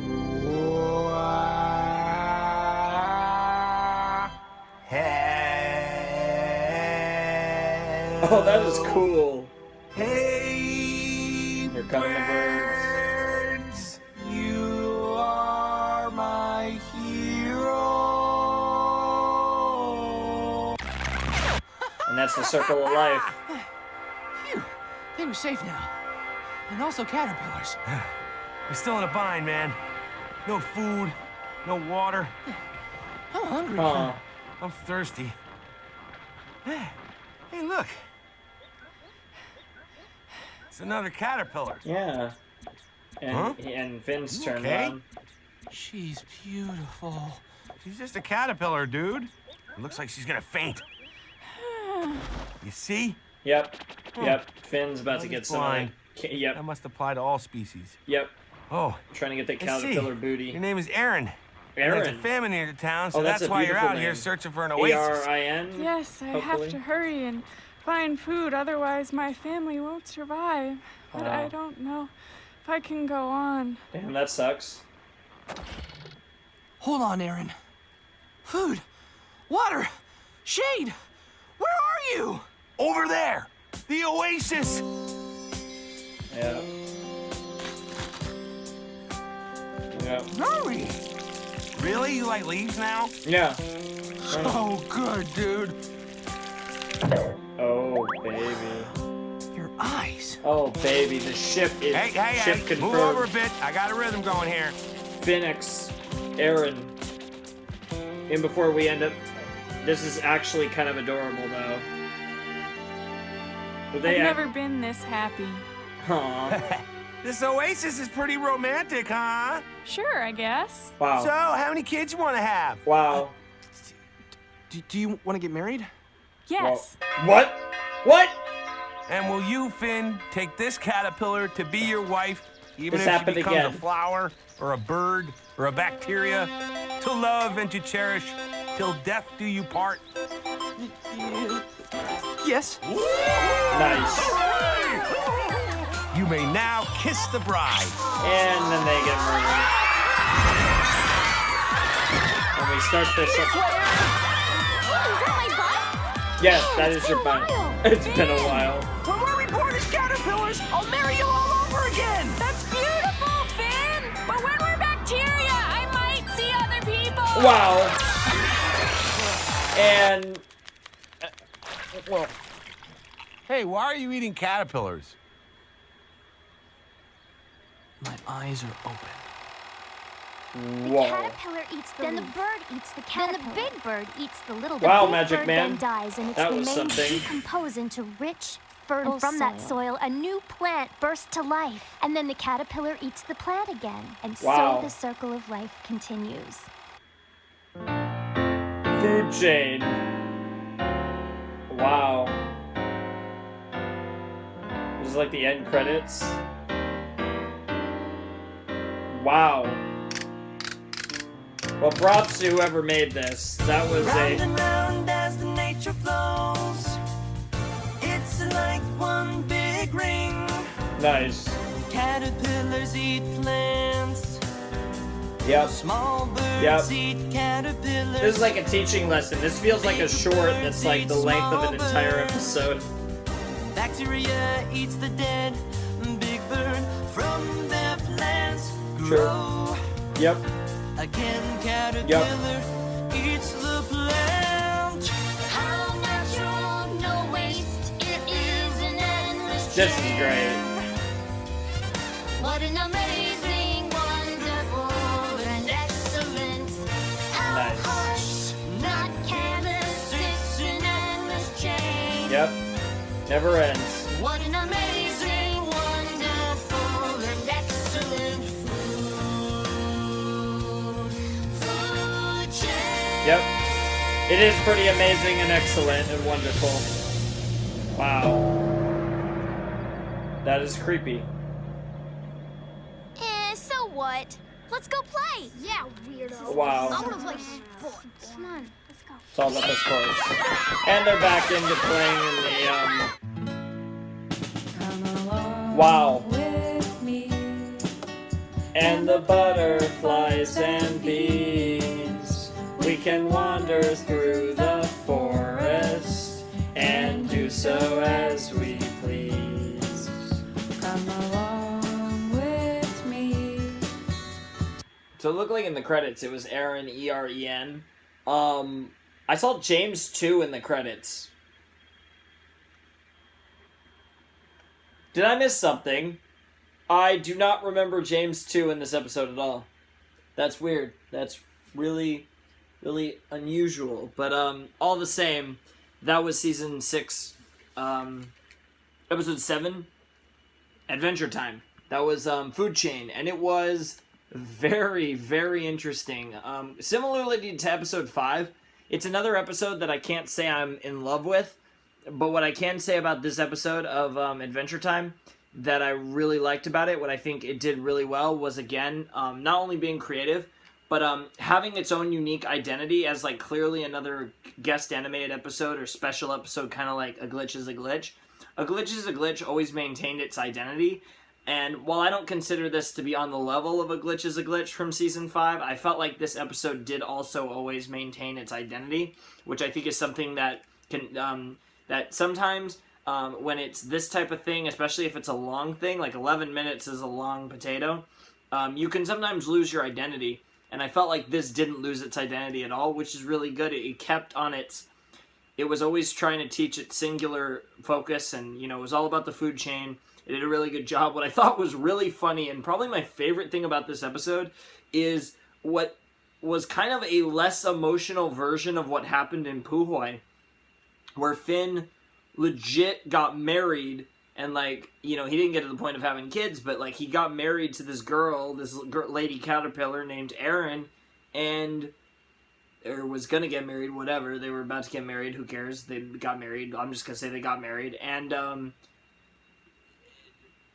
Oh, that is cool. Hey, Here come the birds. you are my hero. And that's the circle of life. Phew, they were safe now. And also caterpillars. We're still in a bind, man. No food, no water. I'm hungry. Oh. I'm thirsty. Hey, look. It's another caterpillar. Yeah. And, and Finn's turned on. She's beautiful. She's just a caterpillar, dude. It looks like she's gonna faint. You see? Yep. Yep. Finn's about to get some. blind. Yep. That must apply to all species. Yep. Oh. Trying to get that I see. caterpillar booty. Your name is Aaron. Aaron. There's a famine near the town, so Oh, that's that's a why you're beautiful out here name. searching for an oasis. A-R-I-N? Yes, I have hopefully. to hurry and find food, otherwise my family won't survive. But I don't know if I can go on. Damn, that sucks. Hold on, Aaron. Food, water, shade. Where are you? Over there! The oasis! Yeah. Yep. Hurry! Really? You like leaves now? Yeah. Oh, good, dude. Oh, baby. Your eyes. Oh, baby. The ship is. Hey, ship confirmed. move over a bit. I got a rhythm going here. Phoenix, Aaron. And before we end up, this is actually kind of adorable, though. But I've never been this happy. Aww. This oasis is pretty romantic, huh? Sure, I guess. Wow. So, how many kids you want to have? Wow. Do you want to get married? Yes. What? What? And will you, Finn, take this caterpillar to be your wife, even This if she happened becomes again. a flower, or a bird, or a bacteria, to love and to cherish, till death do you part? Yes. Nice. You may now kiss the bride. And then they get murdered. And we start this up. Hey, is that my butt? Yes, Man, that it's is your been a butt. while. It's been a while. When we're reborn as caterpillars, I'll marry you all over again. That's beautiful, Finn! But when we're bacteria, I might see other people! Wow. And Well, hey, why are you eating caterpillars? My eyes are open. whoa. Caterpillar eats the Then the bird eats the caterpillar. Then the big bird eats the little Wow, The big Magic bird Man. then dies and its That was remains something. decompose into rich, fertile And from that soil. soil, a new plant bursts to life. And then the caterpillar eats the plant again. And Wow. so the circle of life continues. Food chain. Wow. This is like the end credits. Wow. Well, props to whoever made this. That was Round and a. round as the nature flows. It's like one big ring. Nice. Caterpillars eat plants. Yep. Small birds Yep. eat caterpillars. This is like a teaching lesson. This feels like a short that's like the length of an entire episode. Bacteria eats the dead. Big bird from their plants Sure. grow. Yep. Again, caterpillar eats the plant. How natural, no waste. It is an endless This is great. What an amazing, wonderful, and excellent. How Nice. harsh, not careless, it's an endless chain. Yep. Never ends. What an amazing, wonderful, and excellent food chain. Yep. It is pretty amazing and excellent and wonderful. Wow. That is creepy. So what? Let's go play. Yeah, weirdo. Wow. I want to play sports. Come on, let's go. It's all about the sports. And they're back into playing in the, wow. And the butterflies and bees. We can wander through the forest and do so as we please. Come along with me. So it looked like in the credits it was Aaron, E-R-E-N. I saw James 2 in the credits. Did I miss something? I do not remember James 2 in this episode at all. That's weird. That's really, really unusual. But all the same, that was season 6, episode 7. Adventure Time. That was Food Chain, and it was very, very interesting. Similarly to episode 5, it's another episode that I can't say I'm in love with, but what I can say about this episode of Adventure Time that I really liked about it, what I think it did really well, was, again, not only being creative, but having its own unique identity as, like, clearly another guest animated episode or special episode, kind of like A Glitch is a Glitch. A Glitch is a Glitch always maintained its identity, and while I don't consider this to be on the level of A Glitch is a Glitch from Season 5, I felt like this episode did also always maintain its identity, which I think is something that can, that sometimes when it's this type of thing, especially if it's a long thing, like 11 minutes is a long potato, you can sometimes lose your identity. And I felt like this didn't lose its identity at all, which is really good. It kept on its... It was always trying to teach its singular focus, and, you know, it was all about the food chain. It did a really good job. What I thought was really funny, and probably my favorite thing about this episode, is what was kind of a less emotional version of what happened in Puhoi, where Finn legit got married, and, like, you know, he didn't get to the point of having kids, but, like, he got married to this girl, lady caterpillar named Erin, and... or was going to get married, whatever. They were about to get married, who cares? They got married. I'm just going to say they got married. And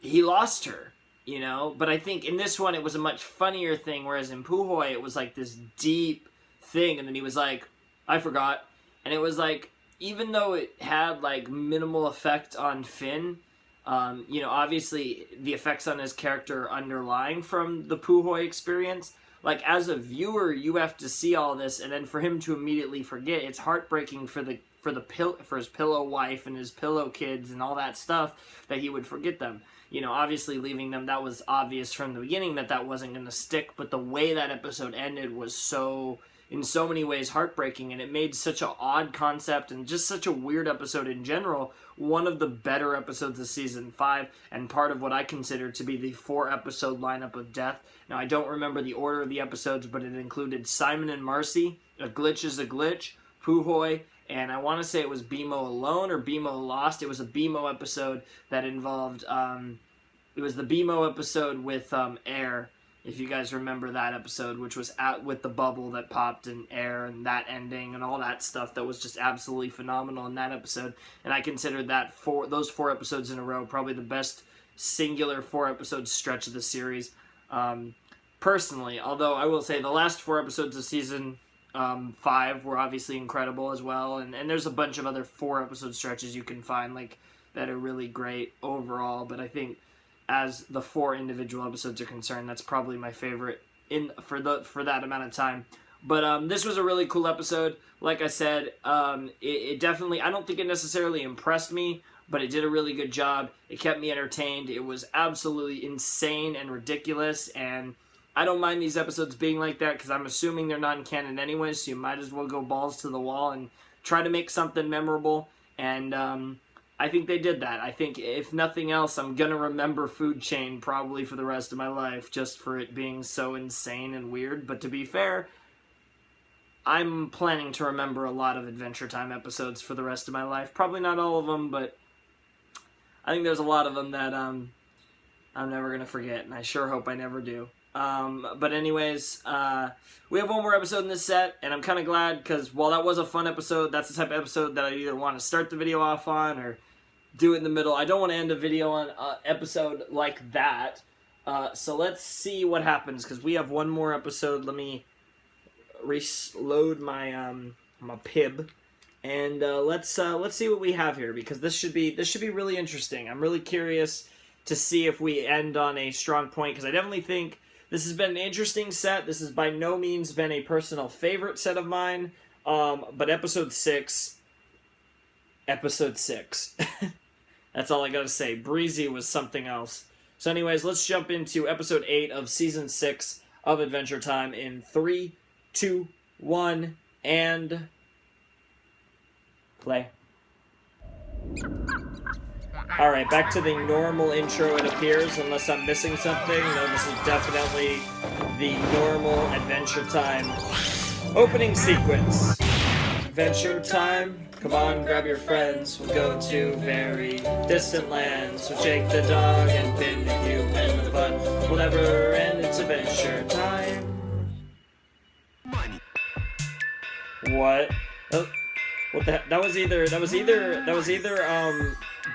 he lost her, you know? But I think in this one it was a much funnier thing, whereas in Puhoi it was like this deep thing, and then he was like, I forgot. And it was like, even though it had like minimal effect on Finn, you know, obviously the effects on his character are underlying from the Puhoi experience. Like, as a viewer, you have to see all this, and then for him to immediately forget, it's heartbreaking for his pillow wife and his pillow kids and all that stuff, that he would forget them. You know, obviously leaving them, that was obvious from the beginning that wasn't going to stick, but the way that episode ended was so, in so many ways, heartbreaking, and it made such an odd concept and just such a weird episode in general, one of the better episodes of Season 5, and part of what I consider to be the 4-episode lineup of death. Now, I don't remember the order of the episodes, but it included Simon and Marcy, A Glitch is a Glitch, Puhoi, and I want to say it was BMO Alone or BMO Lost. It was a BMO episode that involved, it was the BMO episode with Air, if you guys remember that episode, which was out with the bubble that popped in Air and that ending and all that stuff that was just absolutely phenomenal in that episode. And I consider that those 4 episodes in a row probably the best singular 4-episode stretch of the series. Personally, although I will say the last 4 episodes of Season 5 were obviously incredible as well, and there's a bunch of other 4-episode stretches you can find like that are really great overall, but I think as the 4 individual episodes are concerned, that's probably my favorite for that amount of time. But this was a really cool episode. Like I said, it definitely, I don't think it necessarily impressed me, but it did a really good job. It kept me entertained. It was absolutely insane and ridiculous, and I don't mind these episodes being like that because I'm assuming they're not in canon anyway, so you might as well go balls to the wall and try to make something memorable, and I think they did that. I think, if nothing else, I'm going to remember Food Chain probably for the rest of my life, just for it being so insane and weird, but to be fair, I'm planning to remember a lot of Adventure Time episodes for the rest of my life. Probably not all of them, but I think there's a lot of them that I'm never going to forget, and I sure hope I never do. But anyways, we have one more episode in this set, and I'm kind of glad, because while that was a fun episode, that's the type of episode that I either want to start the video off on or do it in the middle. I don't want to end a video on an episode like that. So let's see what happens, because we have one more episode. Let me reload my my pib, and let's see what we have here, because this should be really interesting. I'm really curious to see if we end on a strong point, because I definitely think this has been an interesting set. This has by no means been a personal favorite set of mine, but episode 6, that's all I gotta say. Breezy was something else. So anyways, let's jump into episode 8 of season 6 of Adventure Time in 3, 2, 1, and play. Alright, back to the normal intro, it appears, unless I'm missing something. No, this is definitely the normal Adventure Time opening sequence. Adventure Time, Come on, grab your friends, we'll go to very distant lands. So Jake the dog and Finn and you, and the fun will never end. It's adventure time. What? Oh, what the? That was either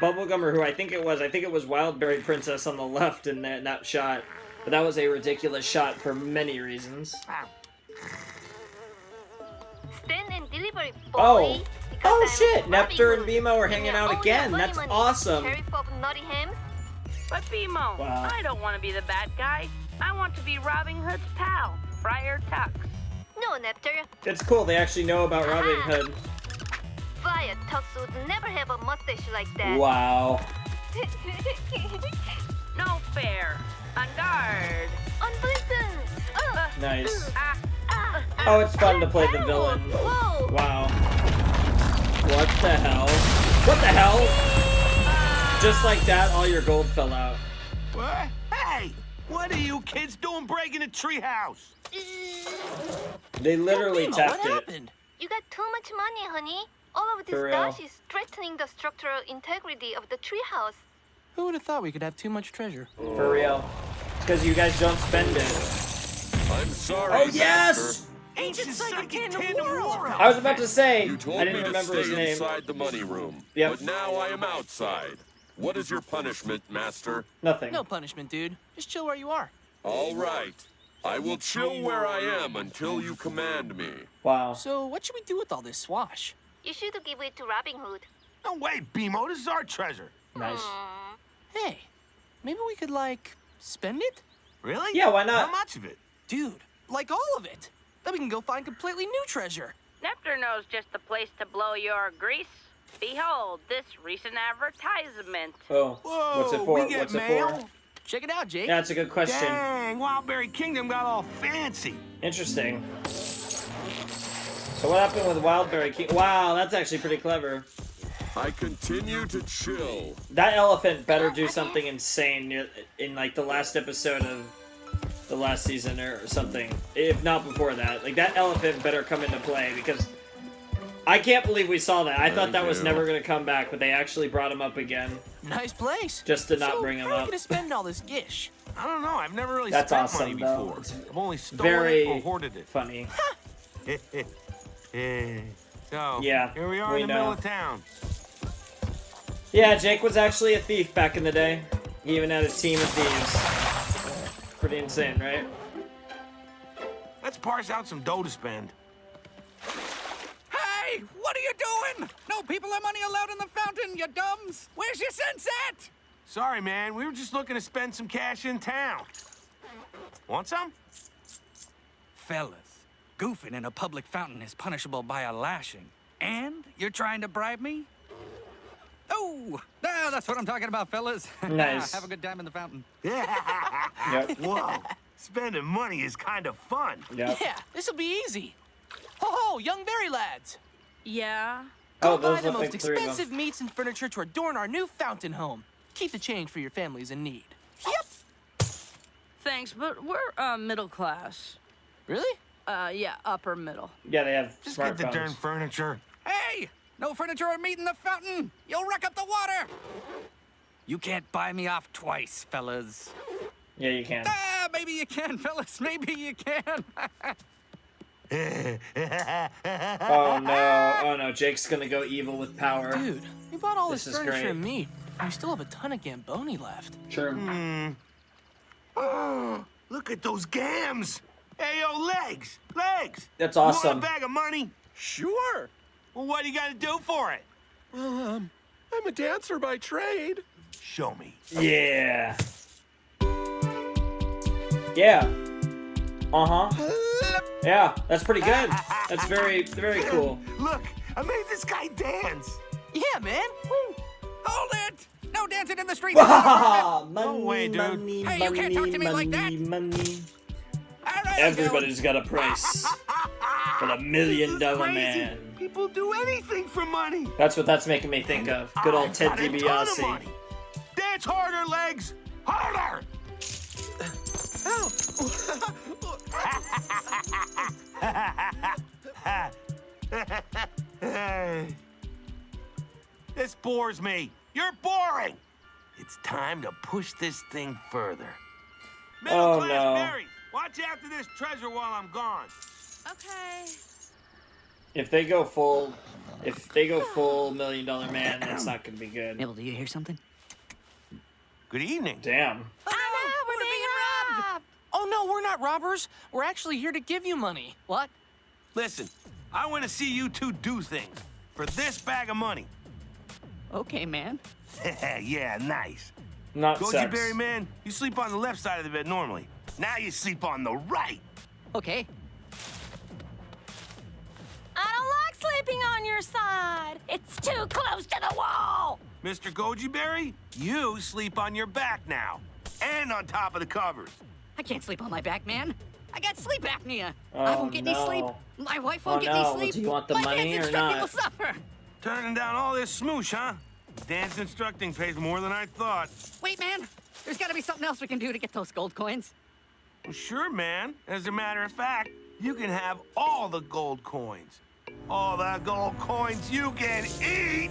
Bubblegum or who I think it was. I think it was Wildberry Princess on the left in that shot. But that was a ridiculous shot for many reasons. Stand and delivery, boy. Oh. Oh shit! Nepter and Bimo are hanging out again. That's awesome. But Bimo, Wow. I don't want to be the bad guy. I want to be Robin Hood's pal, Friar Tuck. No, Nepter. It's cool. They actually know about Robin Hood. Friar Tuck would never have a mustache like that. Wow. No fair. On guard. Unblitzen. Nice. Oh, it's fun to play the villain. Whoa. Wow. What the hell? What the hell? Just like that, all your gold fell out. What? Hey! What are you kids doing breaking a treehouse? They literally tapped it. You got too much money, honey. All of this For real. dust is threatening the structural integrity of the treehouse. Who would have thought we could have too much treasure? For real. It's because you guys don't spend it. I'm sorry. Oh, yes! Master. Ancient psychic tandem world. I was about to say, You told I didn't me remember to his stay name. inside the money room. Yep. But now I am outside. What is your punishment, Master? Nothing. No punishment, dude. Just chill where you are. All right. I will chill where I am until you command me. Wow. So what should we do with all this swash? You should give it to Robin Hood. No way, Bimo. This is our treasure. Nice. Hey, maybe we could, like, spend it? Really? Yeah, why not? How much of it? Dude, like all of it. Then we can go find completely new treasure. Nepter knows just the place to blow your grease. Behold, this recent advertisement. Oh, what's it for? We get What's it mail? for? Check it out, Jake. Yeah, that's a good question. Dang, Wildberry Kingdom got all fancy. Interesting. So what happened with Wildberry King? Wow, that's actually pretty clever. I continue to chill. That elephant better do something insane in like the last episode of the last season or something. If not before that. Like that elephant better come into play because I can't believe we saw that. I thought that was never going to come back, but they actually brought him up again. Nice place. Just to not bring him how are up. you gonna spend all this gish? I don't know. I've never really That's spent awesome, money though. before. I've only stolen Very it or hoarded it. funny. So, Yeah, here we are we in the know. middle of town. Yeah, Jake was actually a thief back in the day. He even had a team of thieves. Pretty insane, right? Let's parse out some dough to spend. Hey, what are you doing? No people or money allowed in the fountain, you dumbs. Where's your sunset? Sorry, man. We were just looking to spend some cash in town. Want some? Fellas, goofing in a public fountain is punishable by a lashing. And you're trying to bribe me? Oh, that's what I'm talking about, fellas. Nice. Have a good time in the fountain. Yep. Whoa. Spending money is kind of fun. Yep. Yeah, this'll be easy. Ho-ho, young berry lads. Yeah? Go Oh, buy those the look most like three of them. expensive meats and furniture to adorn our new fountain home. Keep the change for your families in need. Yep. Thanks, but we're middle class. Really? Yeah, upper middle. Yeah, they have Just get the darn smartphones. furniture. Hey, no furniture or meat in the fountain. You'll wreck up the water. You can't buy me off twice, fellas. Yeah, you can. Maybe you can, fellas. Maybe you can. Oh no, oh no, Jake's gonna go evil with power. Dude, we bought all this This is furniture great. and meat. And we still have a ton of Gamboni left. True. Oh, look at those gams. Hey, yo, legs. Legs. That's You awesome. want a bag of money? Sure. Well, what do you got to do for it? I'm a dancer by trade. Show me. Yeah. Yeah. Uh-huh. Yeah, that's pretty good. That's very, very cool. Look, I made this guy dance. Yeah, man. Woo. Hold it. No dancing in the street. Money, way, dude. money, Hey, you can't talk to me like that. money. All right, Everybody's got a price for the $1 million Crazy. man. People do anything for money. That's what that's making me think of. Good old Ted Got a ton of DiBiase. money. Dance harder, legs. Harder. bores me. You're boring. It's time to push this thing further. Middle class Mary, watch after this treasure while I'm gone. Okay. If they go full $1 million man, it's not gonna be good. Mabel, do you hear something? Good evening. Damn. We're being robbed! Oh no, we're not robbers. We're actually here to give you money. What? Listen, I want to see you two do things for this bag of money. Okay, man. Yeah, nice. Not Goji sex. Berry, man, you sleep on the left side of the bed normally. Now you sleep on the right. Okay. I don't like sleeping on your side. It's too close to the wall. Mr. Goji Berry, you sleep on your back now. And on top of the covers. I can't sleep on my back, man. I got sleep apnea. Oh, I won't get any sleep. no. My wife won't Oh, get no. any sleep. Do you want the my money dance or instructing not? will suffer. Turning down all this smoosh, huh? Dance instructing pays more than I thought. Wait, man. There's got to be something else we can do to get those gold coins. Well, sure, man. As a matter of fact, you can have all the gold coins. All the gold coins you can eat.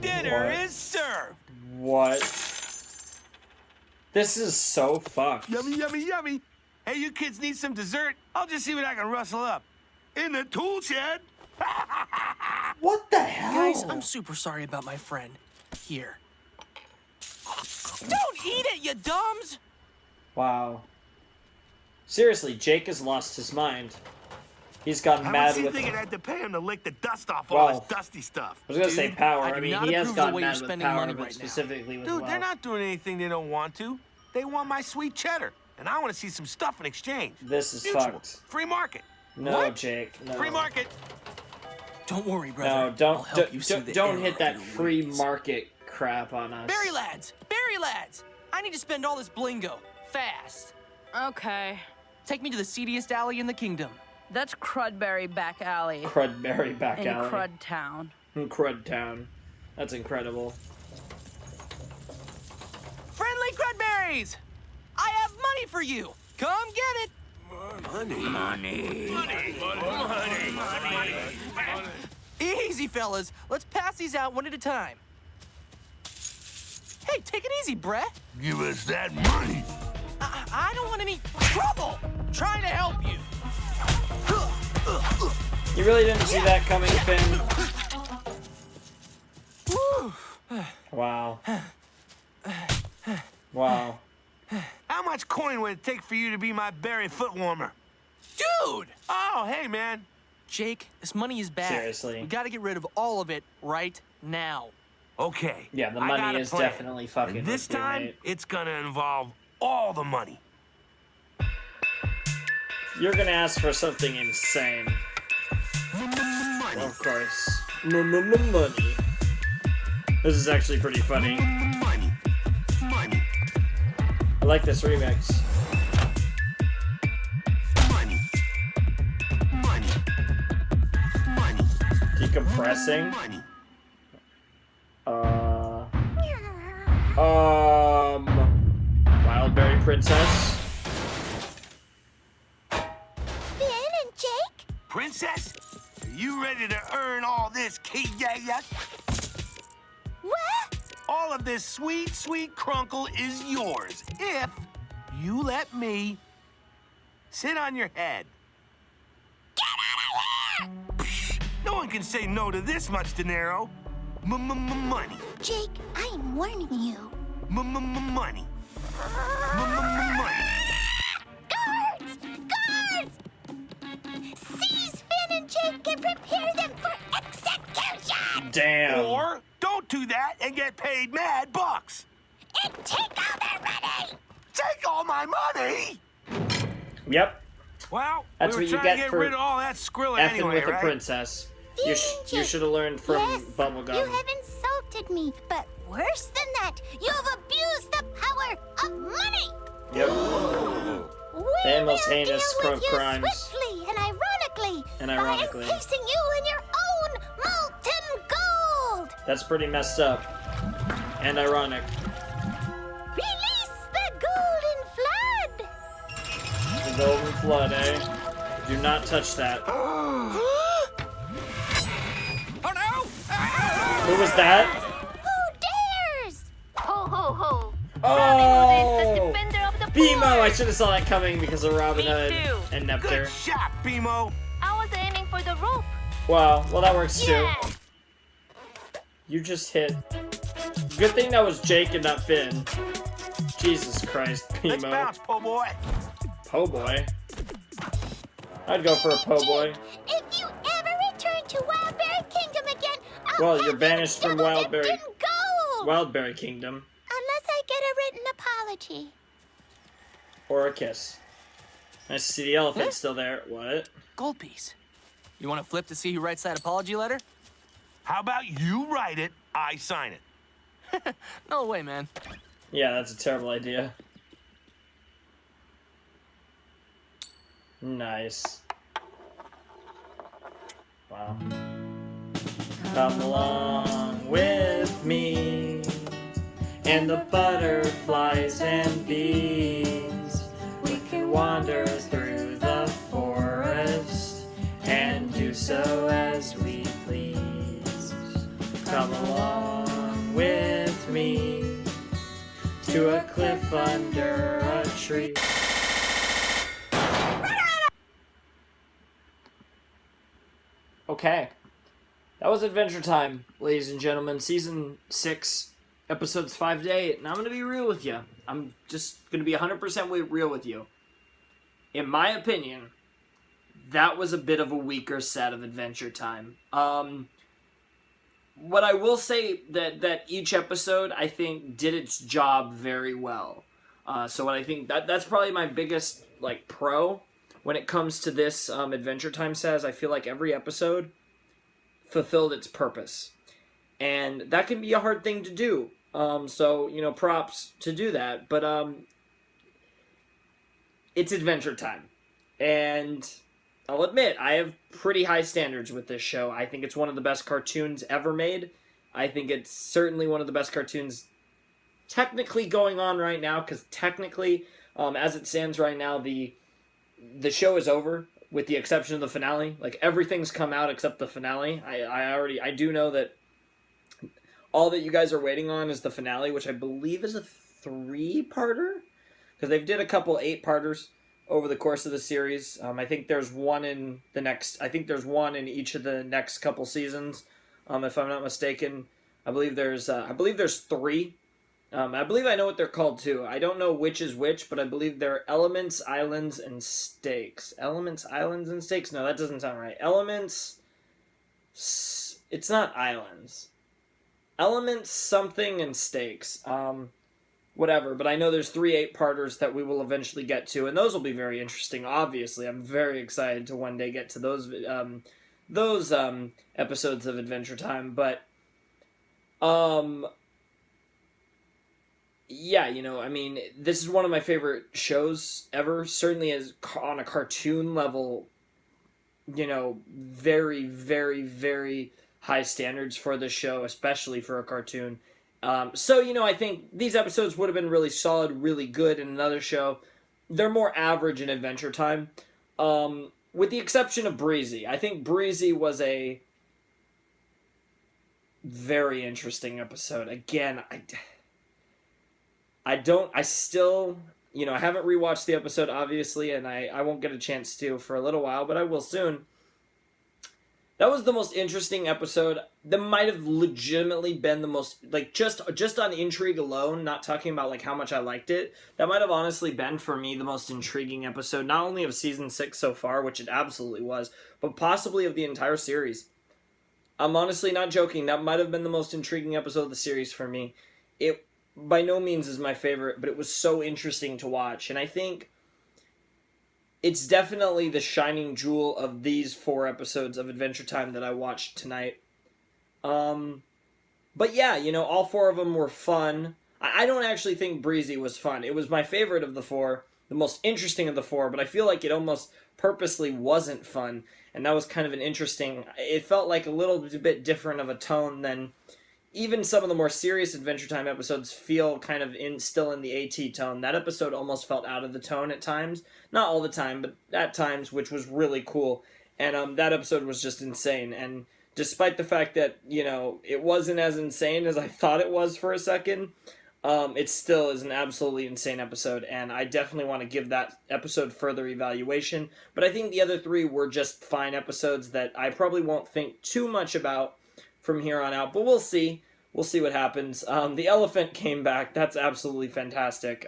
Dinner What? is served. What? This is so fucked. Yummy, yummy, yummy. Hey, you kids need some dessert? I'll just see what I can rustle up. In the tool shed. What the hell? Guys, I'm super sorry about my friend. Here. Don't eat it, you dumbs! Wow. Seriously, Jake has lost his mind. He's gotten How mad much do you with... think it had to pay him to lick the dust off Well, all this dusty stuff? I was gonna say power. I I do mean, not he has approve of the gotten way you're mad with spending power, money but right now. specifically with Dude, wealth. they're not doing anything they don't want to. They want my sweet cheddar, and I want to see some stuff in exchange. This is Mutual. fucked. Free market. No, What? Jake. No. Free market. Don't worry, brother. No, I'll don't help you see the don't error hit of that your free ways. market crap on us. Berry lads! Berry lads! I need to spend all this blingo. Fast. Okay. Take me to the seediest alley in the kingdom. That's Crudberry Back Alley. Crudberry back in alley. Crud Town. Crud Town. That's incredible. Friendly crudberries! I have money for you! Come get it! Easy, fellas. Let's pass these out one at a time. Hey, take it easy, Brett. Give us that money. I don't want any trouble. I'm trying to help you. You really didn't see that coming, Finn? Wow. Wow. How much coin would it take for you to be my berry foot warmer? Dude! Oh, hey, man. Jake, this money is bad. Seriously. We gotta get rid of all of it right now. Okay. Yeah, the I got money a is plan. definitely fucking And this with you, time, mate. it's gonna involve all the money. You're gonna ask for something insane. Money. Of course. Money. This is actually pretty funny. Money. Money. I like this remix. Money. Money. Money. Decompressing. Money. Wildberry Princess. Finn and Jake? Princess, are you ready to earn all this kiyaya? What? All of this sweet, sweet crunkle is yours if you let me sit on your head. Get out of here! No one can say no to this much dinero. Money. Jake, I am warning you. Money. Money. Guards! Guards! Seize Finn and Jake and prepare them for execution! Damn. Or don't do that and get paid mad bucks. And take all their money! Take all my money? Yep. Well, That's we were what you trying to get get for rid of all that skrilla effing anyway, with a right? princess. Finn You and Jake, should have learned from yes, Bubblegum. you have insulted me, but worse than that, you have abused the power of money! Yep. We The most will heinous deal with you crimes. swiftly and ironically, And by encasing you in your own molten gold! That's pretty messed up. And ironic. Release the golden flood! The golden flood, eh? Do not touch that. Oh no! Ah! Who was that? Who dares? Ho, ho, ho. Oh! The defender of the Bimo! poor. I should have saw that coming because of Robin Me Hood too. and Neptune. Good shot, Bimo. I was aiming for the rope. Wow, well that works Yeah. too. You just hit. Good thing that was Jake and not Finn. Jesus Christ, Let's Bimo. bounce, po' boy. Po' boy. I'd go for a po' boy. If you ever return to Wildberry Kingdom again, Well, you're banished from Wildberry. Gold. Wildberry Kingdom. Unless I get a written apology. Or a kiss. Nice to see the elephant still there. What? Gold piece. You want to flip to see who writes that apology letter? How about you write it, I sign it? No way, man. Yeah, that's a terrible idea. Nice. Wow. Come along with me, and the butterflies and bees. We can wander through the forest and do so as we please. Come along with me to a cliff under a tree. Okay. That was Adventure Time, ladies and gentlemen. Season 6, episodes 5 to 8. And I'm going to be real with you. I'm just going to be 100% real with you. In my opinion, that was a bit of a weaker set of Adventure Time. What I will say that each episode, I think, did its job very well. So what I think, that's probably my biggest, pro when it comes to this Adventure Time says. I feel like every episode fulfilled its purpose. And that can be a hard thing to do. So, props to do that. But it's Adventure Time. And I'll admit, I have pretty high standards with this show. I think it's one of the best cartoons ever made. I think it's certainly one of the best cartoons technically going on right now, because technically, as it stands right now, the show is over, with the exception of the finale. Everything's come out except the finale. I do know that all that you guys are waiting on is the finale, which I believe is a 3-parter, because they've did a couple 8-parters over the course of the series. I think there's one in the next. I think there's one in each of the next couple seasons, if I'm not mistaken. I believe there's 3. I believe I know what they're called too. I don't know which is which, but I believe they're Elements, Islands, and Stakes. Elements, Islands, and Stakes? No, that doesn't sound right. Elements... It's not Islands. Elements, something, and Stakes. Whatever, but I know there's 3 8-parters that we will eventually get to, and those will be very interesting, obviously. I'm very excited to one day get to those episodes of Adventure Time, but... yeah, this is one of my favorite shows ever. Certainly as on a cartoon level, very, very, very high standards for this show, especially for a cartoon. So, I think these episodes would have been really solid, really good in another show. They're more average in Adventure Time, with the exception of Breezy. I think Breezy was a very interesting episode. Again, I still, I haven't rewatched the episode, obviously, and I won't get a chance to for a little while, but I will soon. That was the most interesting episode. That might have legitimately been the most, just on intrigue alone, not talking about, how much I liked it, that might have honestly been, for me, the most intriguing episode, not only of Season 6 so far, which it absolutely was, but possibly of the entire series. I'm honestly not joking, that might have been the most intriguing episode of the series for me. It by no means is my favorite, but it was so interesting to watch, and I think it's definitely the shining jewel of these 4 episodes of Adventure Time that I watched tonight. But yeah, all 4 of them were fun. I don't actually think Breezy was fun. It was my favorite of the 4, the most interesting of the 4, but I feel like it almost purposely wasn't fun, and that was kind of an interesting... It felt like a little bit different of a tone than... Even some of the more serious Adventure Time episodes feel kind of still in the AT tone. That episode almost felt out of the tone at times. Not all the time, but at times, which was really cool. And that episode was just insane. And despite the fact that, you know, it wasn't as insane as I thought it was for a second, it still is an absolutely insane episode, and I definitely want to give that episode further evaluation. But I think the other three were just fine episodes that I probably won't think too much about from here on out, but we'll see. We'll see what happens. The elephant came back. That's absolutely fantastic.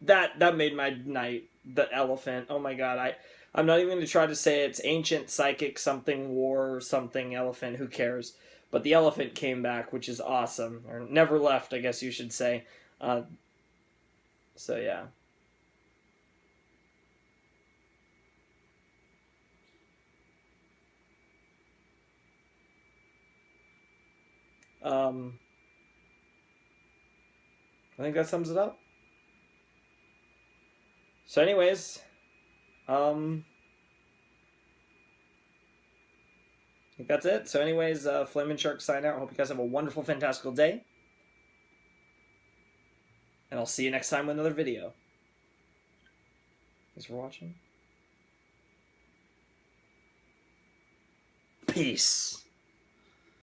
That made my night. The elephant. Oh my god. I'm not even going to try to say it's ancient, psychic, something, war, something, elephant. Who cares? But the elephant came back, which is awesome. Or never left, I guess you should say. So yeah. I think that sums it up. So anyways, I think that's it. So anyways, TheFlamingShark sign out. Hope you guys have a wonderful, fantastical day. And I'll see you next time with another video. Thanks for watching. Peace.